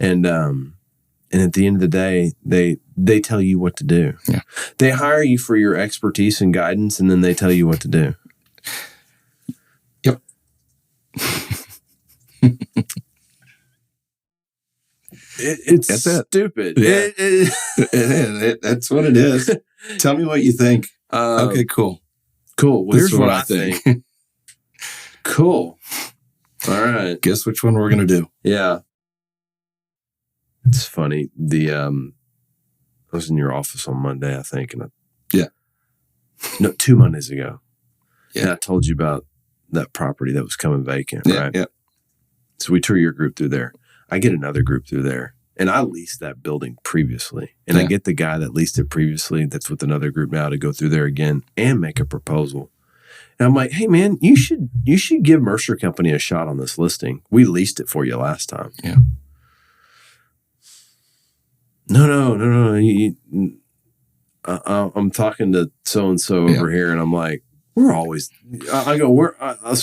And at the end of the day, they tell you what to do. Yeah. They hire you for your expertise and guidance, and then they tell you what to do. Yep. It's stupid. Yeah. That's what it is. Tell me what you think. Okay, cool. Well, here's what I think. Cool. All right. Guess which one we're going to do. Yeah. It's funny. I was in your office on Monday, I think. And 2 Mondays ago. Yeah. And I told you about that property that was coming vacant, right? Yeah. So we tour your group through there. I get another group through there. And I leased that building previously. And I get the guy that leased it previously that's with another group now to go through there again and make a proposal. And I'm like, hey, man, you should give Mercer Company a shot on this listing. We leased it for you last time. Yeah. No. I'm talking to so-and-so over here, and I'm like, so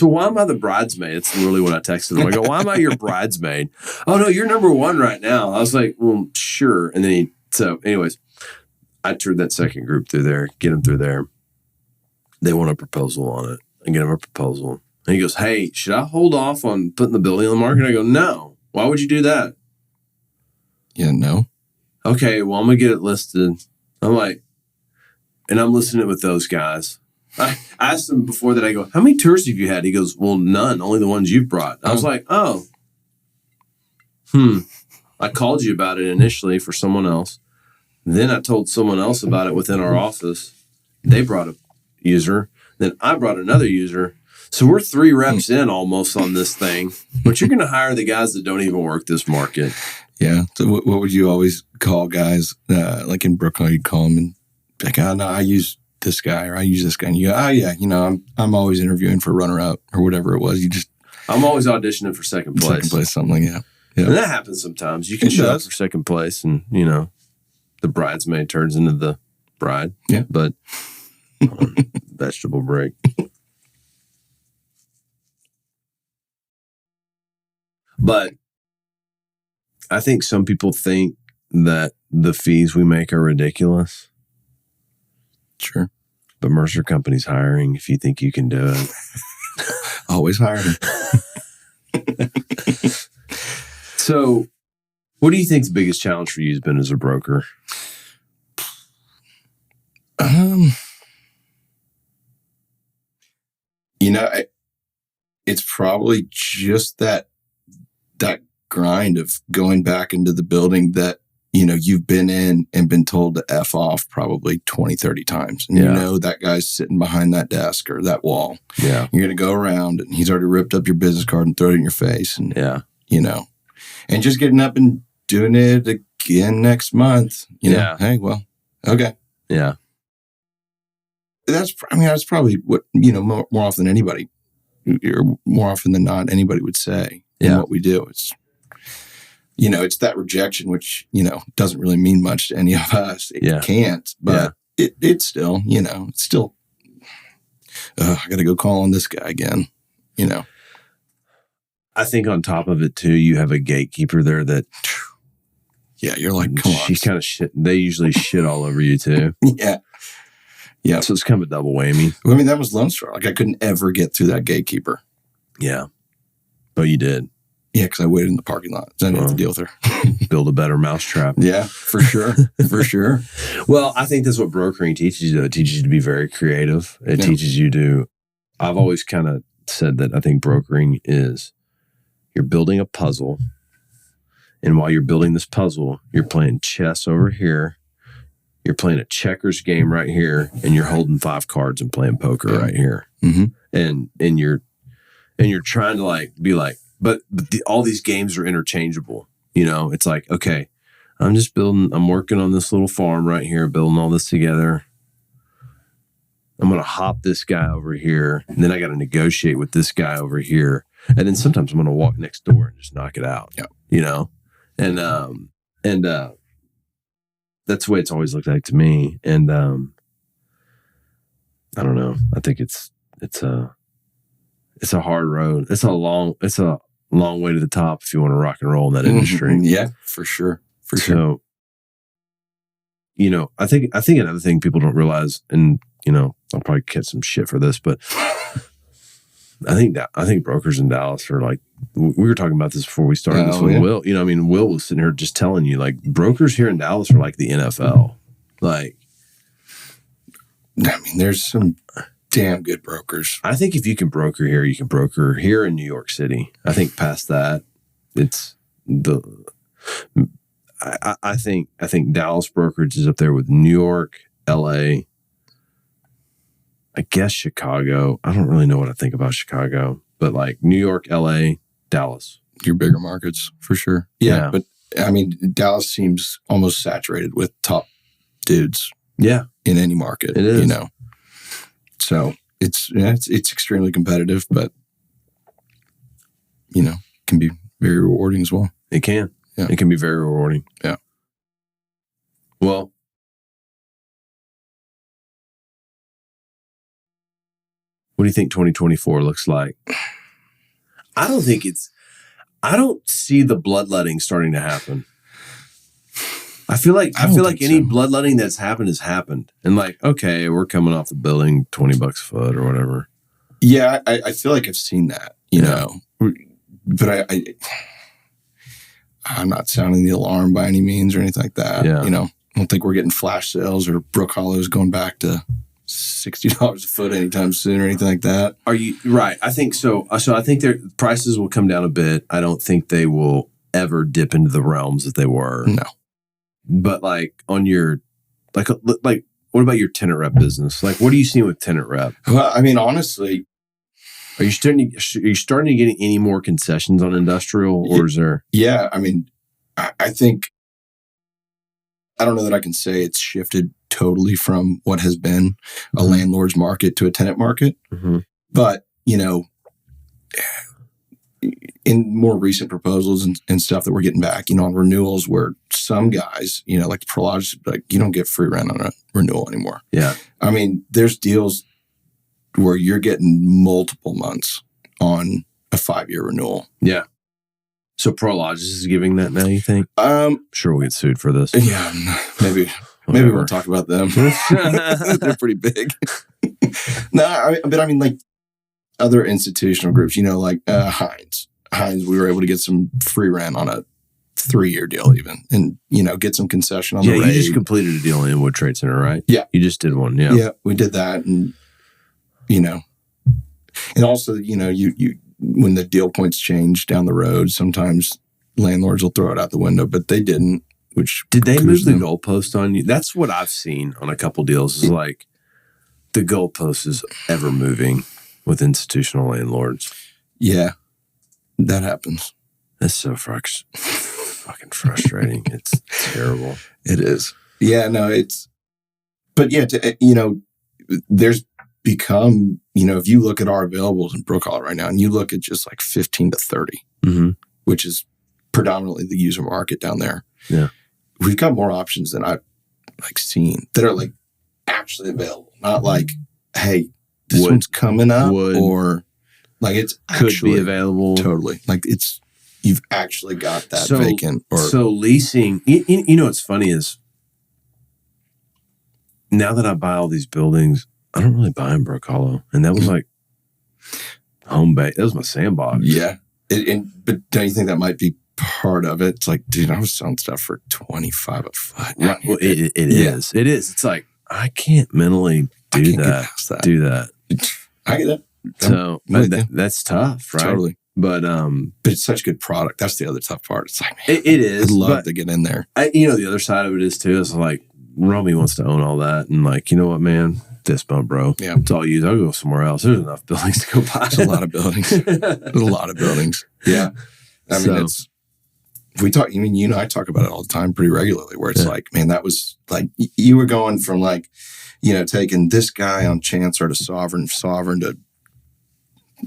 why am I the bridesmaid? It's literally what I texted him. I go, why am I your bridesmaid? Oh, no, you're number 1 right now. I was like, well, sure. And then anyways, I toured that second group through there, get them through there. They want a proposal on it. I get him a proposal. And he goes, hey, should I hold off on putting the building on the market? I go, no. Why would you do that? Yeah, no. Okay, well, I'm going to get it listed. I'm like, and I'm listening with those guys. I asked him before that, I go, how many tours have you had? He goes, well, none, only the ones you've brought. I was like, oh. I called you about it initially for someone else. Then I told someone else about it within our office. They brought a user. Then I brought another user. So we're 3 reps in almost on this thing. But you're going to hire the guys that don't even work this market. Yeah. So what would you always call guys? Like in Brookhollow, you'd call them and be like, oh, no, I use this guy or I use this guy. And you go, oh, yeah, I'm always interviewing for runner-up or whatever it was. I'm always auditioning for second place. Second place, something like that. Yeah. And that happens sometimes. You can show up for second place and, the bridesmaid turns into the bride. Yeah. But on vegetable break. But I think some people think that the fees we make are ridiculous. Sure. But Mercer Company's hiring if you think you can do it. Always hiring. So, what do you think the biggest challenge for you has been as a broker? It's probably just that grind of going back into the building that, you've been in and been told to F off probably 20, 30 times. And that guy's sitting behind that desk or that wall. Yeah. You're going to go around and he's already ripped up your business card and thrown it in your face. And, and just getting up and doing it again next month. Hey, well, okay. Yeah. That's probably what, more often than anybody, or more often than not, anybody would say in what we do. It's that rejection, which, doesn't really mean much to any of us. It can't, but it's still, I got to go call on this guy again, I think on top of it too, you have a gatekeeper there that, you're like, come on. She's kind of shit. They usually shit all over you too. Yeah. Yeah. So it's kind of a double whammy. I mean, that was Lone Star. Like I couldn't ever get through that gatekeeper. Yeah. But you did. Yeah, because I waited in the parking lot. So I didn't have to deal with her. Build a better mousetrap. Yeah, for sure. For sure. Well, I think that's what brokering teaches you. It teaches you to be very creative. It teaches you to, I've always kind of said that I think brokering is you're building a puzzle. And while you're building this puzzle, you're playing chess over here. You're playing a checkers game right here. And you're holding 5 cards and playing poker right here. Mm-hmm. And you're trying to be like, but all these games are interchangeable. It's like, okay, I'm working on this little farm right here, building all this together. I'm going to hop this guy over here. And then I got to negotiate with this guy over here. And then sometimes I'm going to walk next door and just knock it out, And that's the way it's always looked like to me. And I don't know. I think it's a hard road. It's a long way to the top if you want to rock and roll in that industry. Yeah, for sure. For sure. So, I think another thing people don't realize, and I'll probably get some shit for this, but I think brokers in Dallas are like, we were talking about this before we started this with Will. Will was sitting here just telling you, like, brokers here in Dallas are like the NFL. Like, there's some damn good brokers. I think if you can broker here, you can broker here in New York City. I think past that, it's I think Dallas brokerage is up there with New York, LA, I guess Chicago. I don't really know what I think about Chicago, but like New York, LA, Dallas. Your bigger markets for sure. Yeah. But Dallas seems almost saturated with top dudes. Yeah. In any market. It is. So it's extremely competitive, but can be very rewarding as well. It can. Yeah. It can be very rewarding. Yeah. Well, what do you think 2024 looks like? I don't see the bloodletting starting to happen. I feel like any bloodletting that's happened has happened. And like, okay, we're coming off the building, $20 a foot or whatever. Yeah, I feel like I've seen that, but I'm not sounding the alarm by any means or anything like that. Yeah. I don't think we're getting flash sales or Brookhollow's going back to $60 a foot anytime soon or anything like that. Are you right? I think so. So I think their prices will come down a bit. I don't think they will ever dip into the realms that they were. No. But like on your, like what about your tenant rep business? Like, what are you seeing with tenant rep? Well, honestly, are you starting to get any more concessions on industrial, or is there? Yeah, I think, I don't know that I can say it's shifted totally from what has been a landlord's market to a tenant market, mm-hmm. but in more recent proposals and stuff that we're getting back, on renewals where some guys, like Prologis, like you don't get free rent on a renewal anymore. Yeah. I mean, there's deals where you're getting multiple months on a 5-year renewal. Yeah. So Prologis is giving that now, you think? Sure we'll get sued for this. Yeah, maybe we'll talk about them. They're pretty big. No, but I mean, like other institutional groups, like Heinz. Heinz, we were able to get some free rent on a 3-year deal even, and, get some concession on the rate. Yeah, you just completed a deal in Inwood Trade Center, right? Yeah. You just did one, yeah. Yeah, we did that, and, and also, you when the deal points change down the road, sometimes landlords will throw it out the window, but they didn't. Which did they move the goalpost on you? That's what I've seen on a couple deals. Is like the goalpost is ever moving with institutional landlords. Yeah, that happens. That's so fucking frustrating. It's terrible. It is. Yeah, no, it's. But yeah, there's become, if you look at our availables in Brookhollow right now, and you look at just like 15 to 30, which is predominantly the user market down there. Yeah. We've got more options than I've seen that are like actually available. Not like, hey, this one's coming up, or like it's could actually be available. Totally. Like you've actually got that vacant. So leasing, what's funny is now that I buy all these buildings, I don't really buy in Brookhollow. And that was like home base. That was my sandbox. Yeah. But don't you think that might be part of it? It's like, dude, I was selling stuff for $25 a foot. Right. Well, it is. It is. It's like, I can't mentally do that. I get it. So that's tough, right? Totally. But it's such a good product. That's the other tough part. It's like, man, it is. I'd love to get in there. The other side of it is too, is like, Romy wants to own all that. And like, you know what, man? Fist bump, bro. Yeah. It's all you. I'll go somewhere else. There's enough buildings to go buy. There's a lot of buildings. There's a lot of buildings. Yeah. I mean, you and I talk about it all the time pretty regularly, where it's like, man, that was like, you were going from like, taking this guy on Chancellor to sovereign to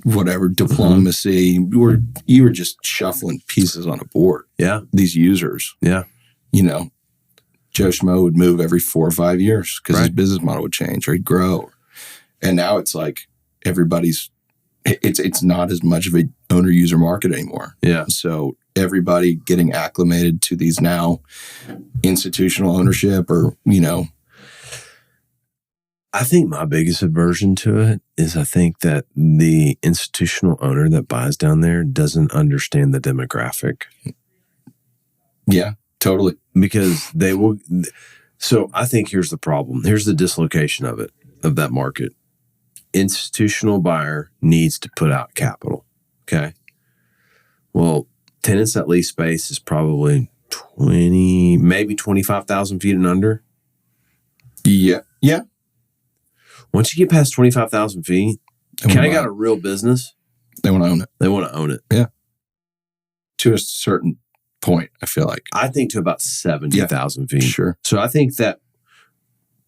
whatever, diplomacy. You were just shuffling pieces on a board. Yeah. These users. Yeah. Joe Schmo would move every 4 or 5 years because his business model would change or he'd grow. And now it's like it's not as much of a owner user market anymore. Yeah. So everybody getting acclimated to these now institutional ownership or, I think my biggest aversion to it is I think that the institutional owner that buys down there doesn't understand the demographic. Yeah, totally. Because they will. So I think here's the problem. Here's the dislocation of that market. Institutional buyer needs to put out capital. Okay. Well, tenants that lease space is probably 20, maybe 25,000 feet and under. Yeah. Yeah. Once you get past 25,000 feet, kind of got a real business. They want to own it. They want to own it. Yeah. To a certain point, I feel like. I think to about 70,000 feet. Sure. So I think that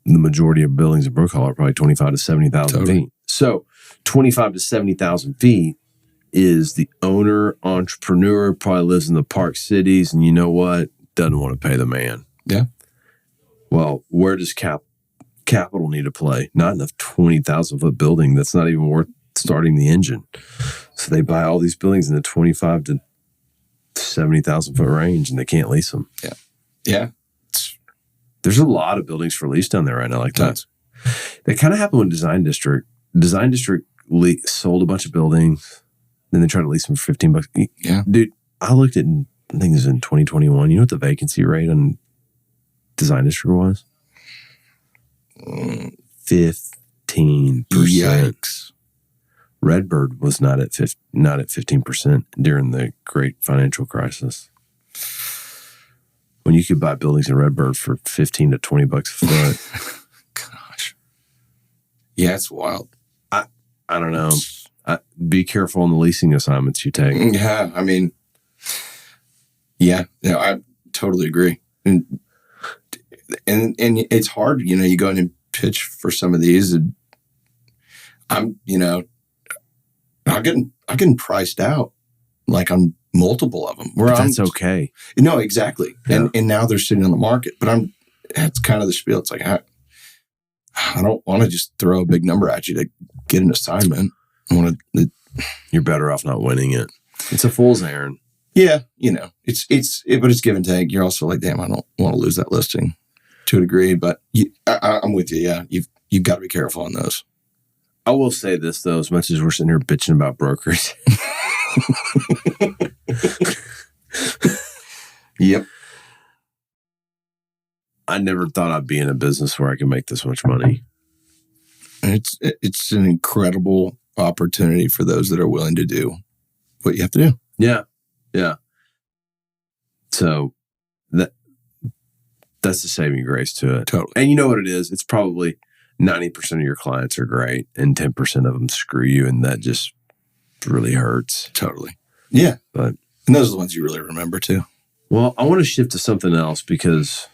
the majority of buildings in Brookhollow are probably 25 to 70,000 feet. So 25 to 70,000 feet is the owner, entrepreneur, probably lives in the Park Cities, and you know what? Doesn't want to pay the man. Yeah. Well, where does capital need to play? Not enough 20,000 foot building. That's not even worth starting the engine. So they buy all these buildings in the 25 to 70,000 foot range, and they can't lease them. Yeah. Yeah. There's a lot of buildings for lease down there right now like that. That kind of happened with Design District. Design District sold a bunch of buildings. Then they tried to lease them for $15. Yeah. Dude, I looked at, I think it was in 2021. You know what the vacancy rate on Design District was? 15%. Yikes. Redbird was not at 15% during the great financial crisis. When you could buy buildings in Redbird for $15 to $20 a foot. Gosh. Yeah, it's wild. I don't know. Be careful on the leasing assignments you take. Yeah, I mean, yeah, I totally agree. And it's hard, you go in and pitch for some of these, and I'm getting priced out on multiple of them. Where That's okay. No, exactly. Yeah. And now they're sitting on the market. But that's kind of the spiel. It's like, I don't want to just throw a big number at you to get an assignment. You're better off not winning it. It's a fool's errand. Yeah, but it's give and take. You're also like, damn, I don't want to lose that listing to a degree. But I'm with you. Yeah, you've got to be careful on those. I will say this though, as much as we're sitting here bitching about brokers. Yep. I never thought I'd be in a business where I could make this much money. It's an incredible opportunity for those that are willing to do what you have to do. Yeah. Yeah. So that's the saving grace to it. Totally. And you know what it is? It's probably 90% of your clients are great and 10% of them screw you. And that just really hurts. Totally. Yeah. And those are the ones you really remember too. Well, I want to shift to something else because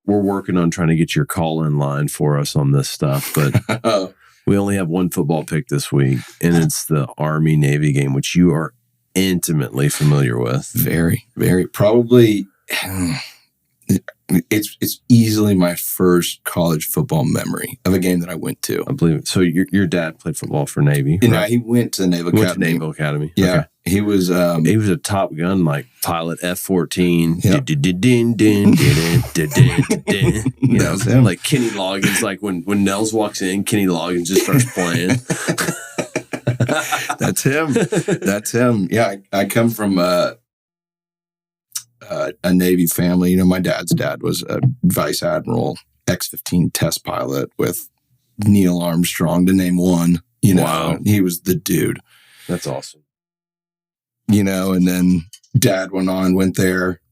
we're working on trying to get your call-in line for us on this stuff, but we only have one football pick this week, and it's the Army-Navy game, which you are intimately familiar with. Very, very. Probably, it's easily my first college football memory of a game that I went to. I believe it. So your dad played football for Navy, right? No, he went to the Naval Academy. Went to Naval Academy. Yeah. Okay. He was a Top Gun like pilot F-14. Yep. That was him. Like Kenny Loggins, like when Nels walks in, Kenny Loggins just starts playing. That's him. That's him. Yeah, I come from a Navy family. My dad's dad was a vice admiral, X-15 test pilot with Neil Armstrong, to name one. Wow. He was the dude. That's awesome. And then dad went there,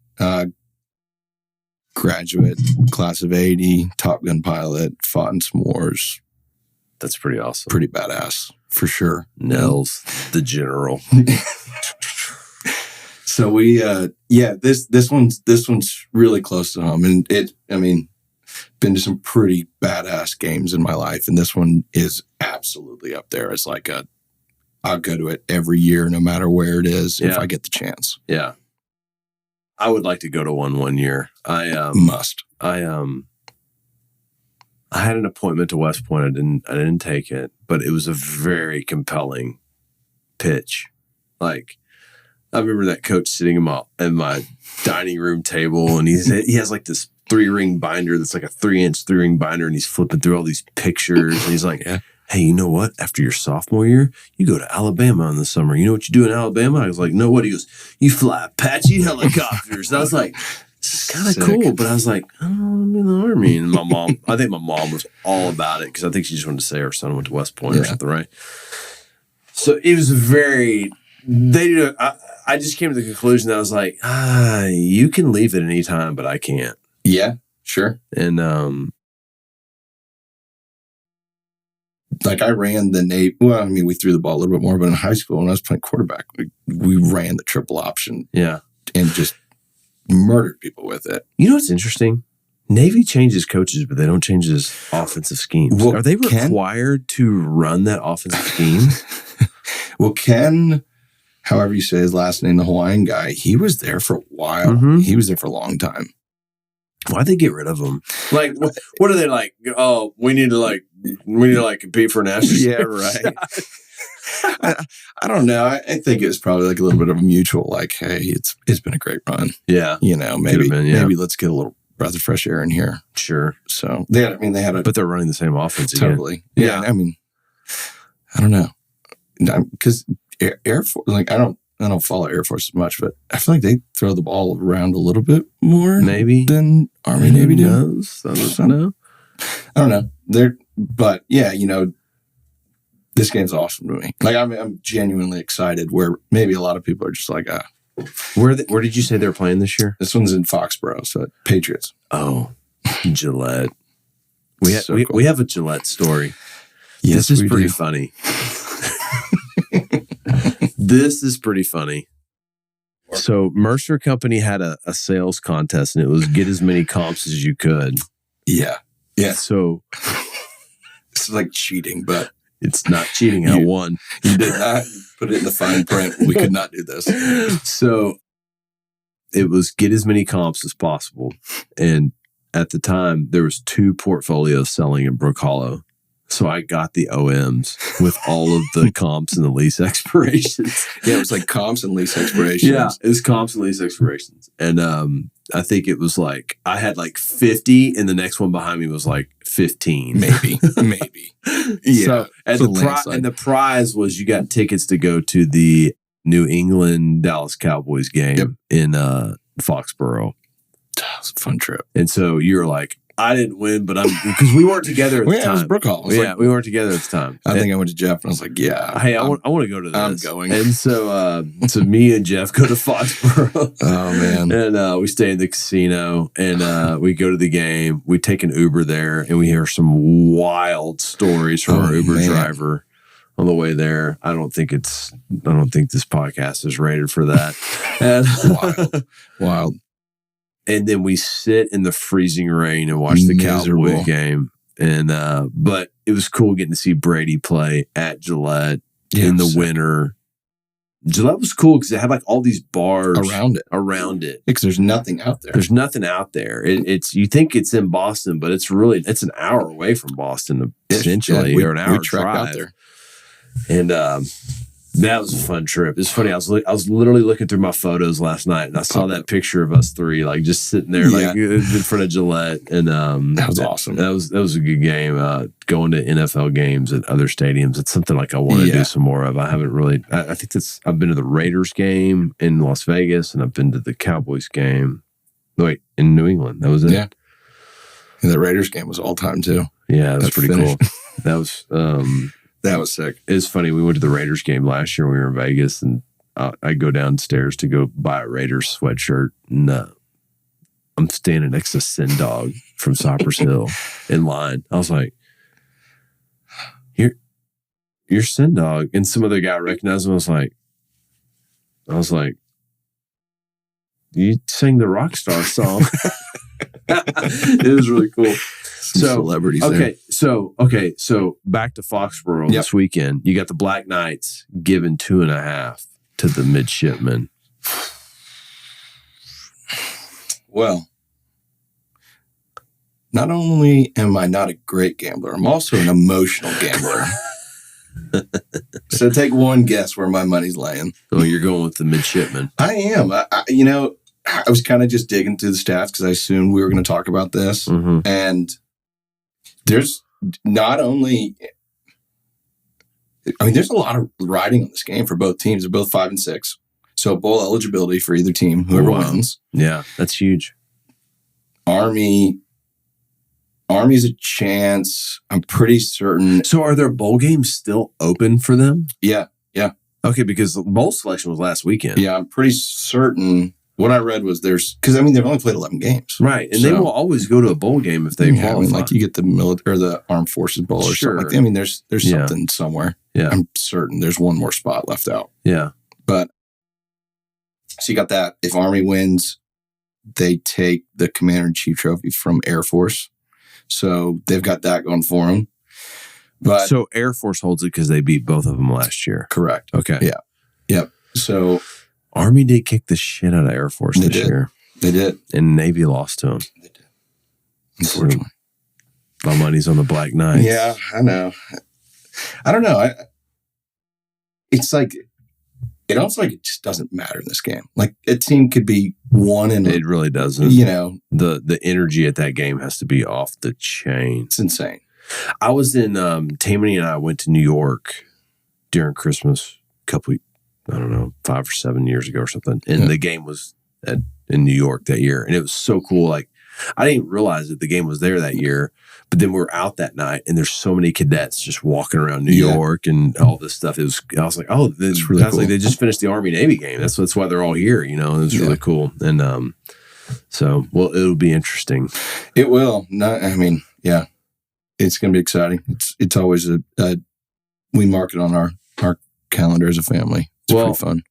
graduate, class of 80, Top Gun pilot, fought in some wars. That's pretty awesome. Pretty badass, for sure. Nels, the general. So we, this one's really close to home. And been to some pretty badass games in my life. And this one is absolutely up there. It's like I'll go to it every year, no matter where it is, if I get the chance. Yeah. I would like to go to one year. I must. I had an appointment to West Point. I didn't take it, but it was a very compelling pitch. Like, I remember that coach sitting in my dining room table, and he has like this 3-ring binder that's like a 3-inch 3-ring binder, and he's flipping through all these pictures, and he's like, hey, you know what? After your sophomore year, you go to Alabama in the summer. You know what you do in Alabama? I was like, no, what? He goes, you fly Apache helicopters. And I was like, this is kind of cool. But I was like, oh, I'm in the Army. And I think my mom was all about it because I think she just wanted to say her son went to West Point or something, right? So it was I just came to the conclusion that I was like, you can leave at any time, but I can't. Yeah, sure. And like I ran the Navy. Well, we threw the ball a little bit more, but in high school when I was playing quarterback, we ran the triple option. Yeah. And just murdered people with it. You know what's interesting? Navy changes coaches, but they don't change his offensive schemes. Well, are they required to run that offensive scheme? Well, Ken, however you say his last name, the Hawaiian guy, he was there for a while. Mm-hmm. He was there for a long time. Why'd they get rid of him? Like, what are they like? Oh, we need to compete for national. Yeah, right. I don't know. I think it was probably like a little bit of a mutual, like, hey, it's been a great run. Yeah. Maybe let's get a little breath of fresh air in here. Sure. So they had a, but they're running the same offense totally. Again. Yeah. I don't know. Because Air Force, like, I don't follow Air Force as much, but I feel like they throw the ball around a little bit more maybe than Army Navy do. I don't know. But yeah, this game's awesome to me. Like I'm genuinely excited. Where maybe a lot of people are just like, Where did you say they're playing this year? This one's in Foxborough, so Patriots. Oh, Gillette. We have a Gillette story. Yes, this is pretty funny. This is pretty funny. So Mercer Company had a sales contest, and it was get as many comps as you could. Yeah. Yeah. So it's like cheating, but It's not cheating. I won. You did not put it in the fine print. We could not do this. So it was get as many comps as possible. And at the time, there was 2 portfolios selling in Brookhollow. So I got the OMs with all of the comps and the lease expirations. Yeah, it was like comps and lease expirations. Yeah, it was comps and lease expirations. And I think it was like, I had like 50 and the next one behind me was like 15. Maybe. Yeah. So, and the prize was you got tickets to go to the New England Dallas Cowboys game in Foxborough. That was a fun trip. And so you're like, I didn't win, but because we weren't together at the time. It was Brookhollow. We weren't together at the time. I think I went to Jeff and I was like, yeah. Hey, I want to go to this. I'm going. And so me and Jeff go to Foxborough. Oh, man. And we stay in the casino and we go to the game. We take an Uber there and we hear some wild stories from our Uber driver on the way there. I don't think this podcast is rated for that. And Wild. And then we sit in the freezing rain and watch the Cowboy game. And but it was cool getting to see Brady play at Gillette in the winter. Gillette was cool because they had like all these bars around it. Because there's nothing out there. There's nothing out there. It's you think it's in Boston, but it's an hour away from Boston essentially, or an hour drive out there. And that was a fun trip. It's funny. I was literally looking through my photos last night, and I saw that picture of us 3, like just sitting there, like in front of Gillette, and that was awesome. That was a good game. Going to NFL games at other stadiums, it's something like I want to do some more of. I haven't really. I think I've been to the Raiders game in Las Vegas, and I've been to the Cowboys game. Wait, in New England. That was it. Yeah, and the Raiders game was all time too. Yeah, that was pretty cool. That was. That was sick. It's funny. We went to the Raiders game last year when we were in Vegas, and I go downstairs to go buy a Raiders sweatshirt, and I'm standing next to Sin Dog from Cypress Hill in line. I was like, "You're Sin Dog," and some other guy recognized him. I was like, "You sang the Rockstar song." It was really cool. Celebrities. So back to Foxborough this weekend. You got the Black Knights giving 2.5 to the midshipmen. Well, not only am I not a great gambler, I'm also an emotional gambler. So take one guess where my money's laying. Oh, you're going with the midshipmen. I am. I was kind of just digging through the stats because I assumed we were going to talk about this. Mm-hmm. And there's not only, there's a lot of riding on this game for both teams. They're both 5 and 6. So bowl eligibility for either team, whoever wins. Yeah, that's huge. Army's a chance. I'm pretty certain. So are their bowl games still open for them? Yeah. Okay, because the bowl selection was last weekend. Yeah, I'm pretty certain. What I read was because they've only played 11 games. Right. And they will always go to a bowl game if they qualify. Like you get the military or the Armed Forces Bowl or something like that. There's something somewhere. Yeah. I'm certain there's one more spot left out. Yeah. But so you got that. If Army wins, they take the Commander-in-Chief trophy from Air Force. So they've got that going for them. But so Air Force holds it because they beat both of them last year. Correct. Okay. Yeah. Yep. So Army did kick the shit out of Air Force this year. They did. And Navy lost to them. They did. Unfortunately. So my money's on the Black Knights. Yeah, I know. I don't know. It's like, it almost like it just doesn't matter in this game. Like a team could be one and it really doesn't. The energy at that game has to be off the chain. It's insane. I was in Tammany and I went to New York during Christmas a couple, 5 or 7 years ago or something. And the game was in New York that year. And it was so cool. Like, I didn't realize that the game was there that year. But then we were out that night and there's so many cadets just walking around New York and all this stuff. I was like, oh, that's really cool. Like they just finished the Army-Navy game. That's why they're all here, and it's really cool. And so, well, it'll be interesting. It will. Yeah. It's going to be exciting. It's always we mark it on our calendar as a family. It's pretty fun.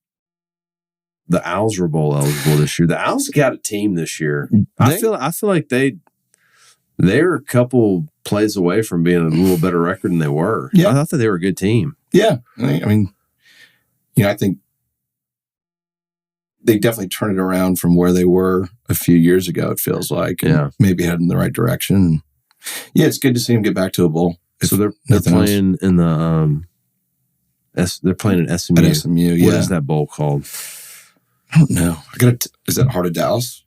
The Owls were bowl eligible this year. The Owls got a team this year. I feel like they're They're a couple plays away from being a little better record than they were. Yeah. I thought that they were a good team. Yeah. I mean, I think they definitely turned it around from where they were a few years ago, it feels like. Yeah. Maybe heading in the right direction. Yeah, it's good to see them get back to a bowl. So they're playing in the they're playing at SMU. At SMU, yeah. What is that bowl called? I don't know. Is that Heart of Dallas?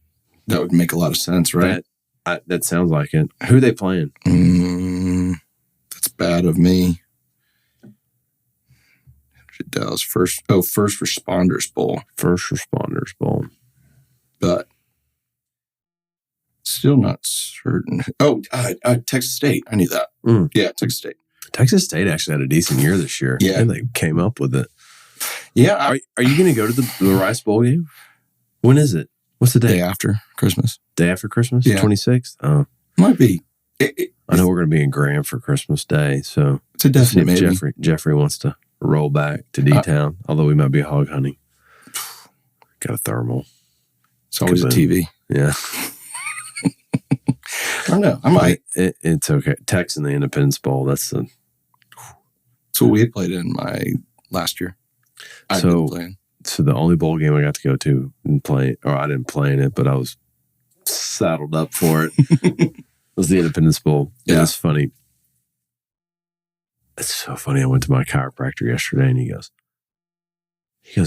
That would make a lot of sense, right? That sounds like it. Who are they playing? That's bad of me. Dallas First Responders Bowl. First Responders Bowl. But still not certain. Oh, Texas State. I knew that. Yeah, Texas State. Texas State actually had a decent year this year. Yeah. And they came up with it. Yeah. Are you going to go to the Rice Bowl game? When is it? What's the day? Day after Christmas. Day after Christmas? Yeah. 26th? Oh. Might be. I know we're going to be in Graham for Christmas Day, so it's a definite maybe. Jeffrey wants to roll back to D-Town, although we might be hog hunting. Got a thermal. It's always a TV. Yeah. I don't know. I might. It's okay. Tex in the Independence Bowl. That's what we had played in my last year. So the only bowl game I got to go to and play, or I didn't play in it, but I was saddled up for it, was the Independence Bowl. Yeah. It's funny. It's so funny. I went to my chiropractor yesterday and he goes,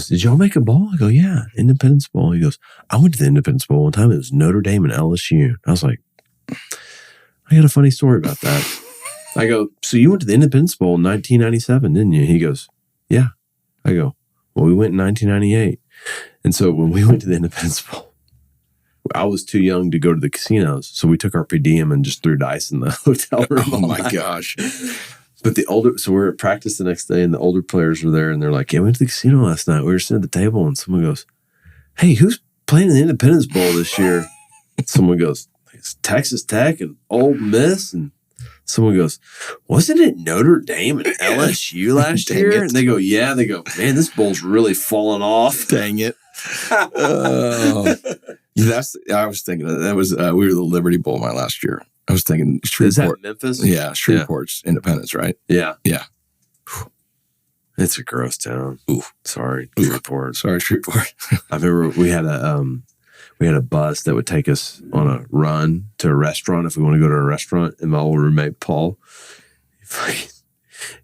did y'all make a bowl? I go, yeah, Independence Bowl. He goes, I went to the Independence Bowl one time. It was Notre Dame and LSU. I was like, I got a funny story about that. I go, so you went to the Independence Bowl in 1997, didn't you? He goes, yeah. I go, well, we went in 1998. And so when we went to the Independence Bowl, I was too young to go to the casinos. So we took our per diem and just threw dice in the hotel room. Oh my gosh. But so we were at practice the next day and the older players were there and they're like, yeah, we went to the casino last night. We were sitting at the table and someone goes, hey, who's playing in the Independence Bowl this year? Someone goes, it's Texas Tech and Ole Miss. And someone goes, wasn't it Notre Dame and LSU last year? And they go, yeah. They go, man, this bowl's really falling off. Dang it. I was thinking that was, we were the Liberty Bowl my last year. I was thinking Shreveport. Is that Memphis? Yeah, Shreveport's Independence, right? Yeah. Yeah. It's a gross town. Ooh. Sorry, Ooh. Shreveport. Sorry, Shreveport. I remember we had a bus that would take us on a run to a restaurant if we want to go to a restaurant. And my old roommate, Paul,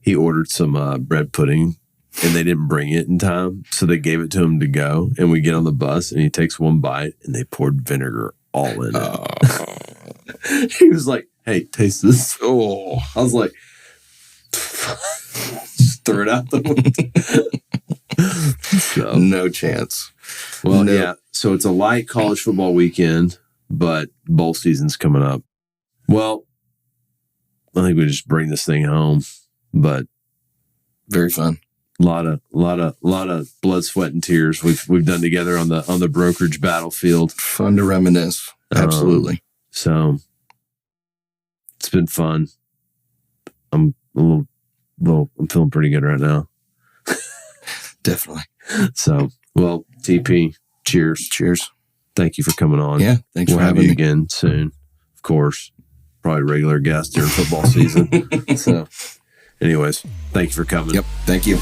he ordered some bread pudding and they didn't bring it in time. So they gave it to him to go. And we get on the bus and he takes one bite and they poured vinegar all in it. He was like, hey, taste this. Oh, I was like, just throw it out the window. So, no chance. Well, yeah. So it's a light college football weekend, but bowl season's coming up. Well, I think we just bring this thing home, but very fun. A lot of blood, sweat, and tears we've done together on the brokerage battlefield. Fun to reminisce. Absolutely. So it's been fun. I'm I'm feeling pretty good right now. Definitely. So, well, TP, cheers. Cheers. Thank you for coming on. Yeah, thanks for having me. We'll have you again soon, of course. Probably regular guest during football season. So, anyways, thank you for coming. Yep, thank you.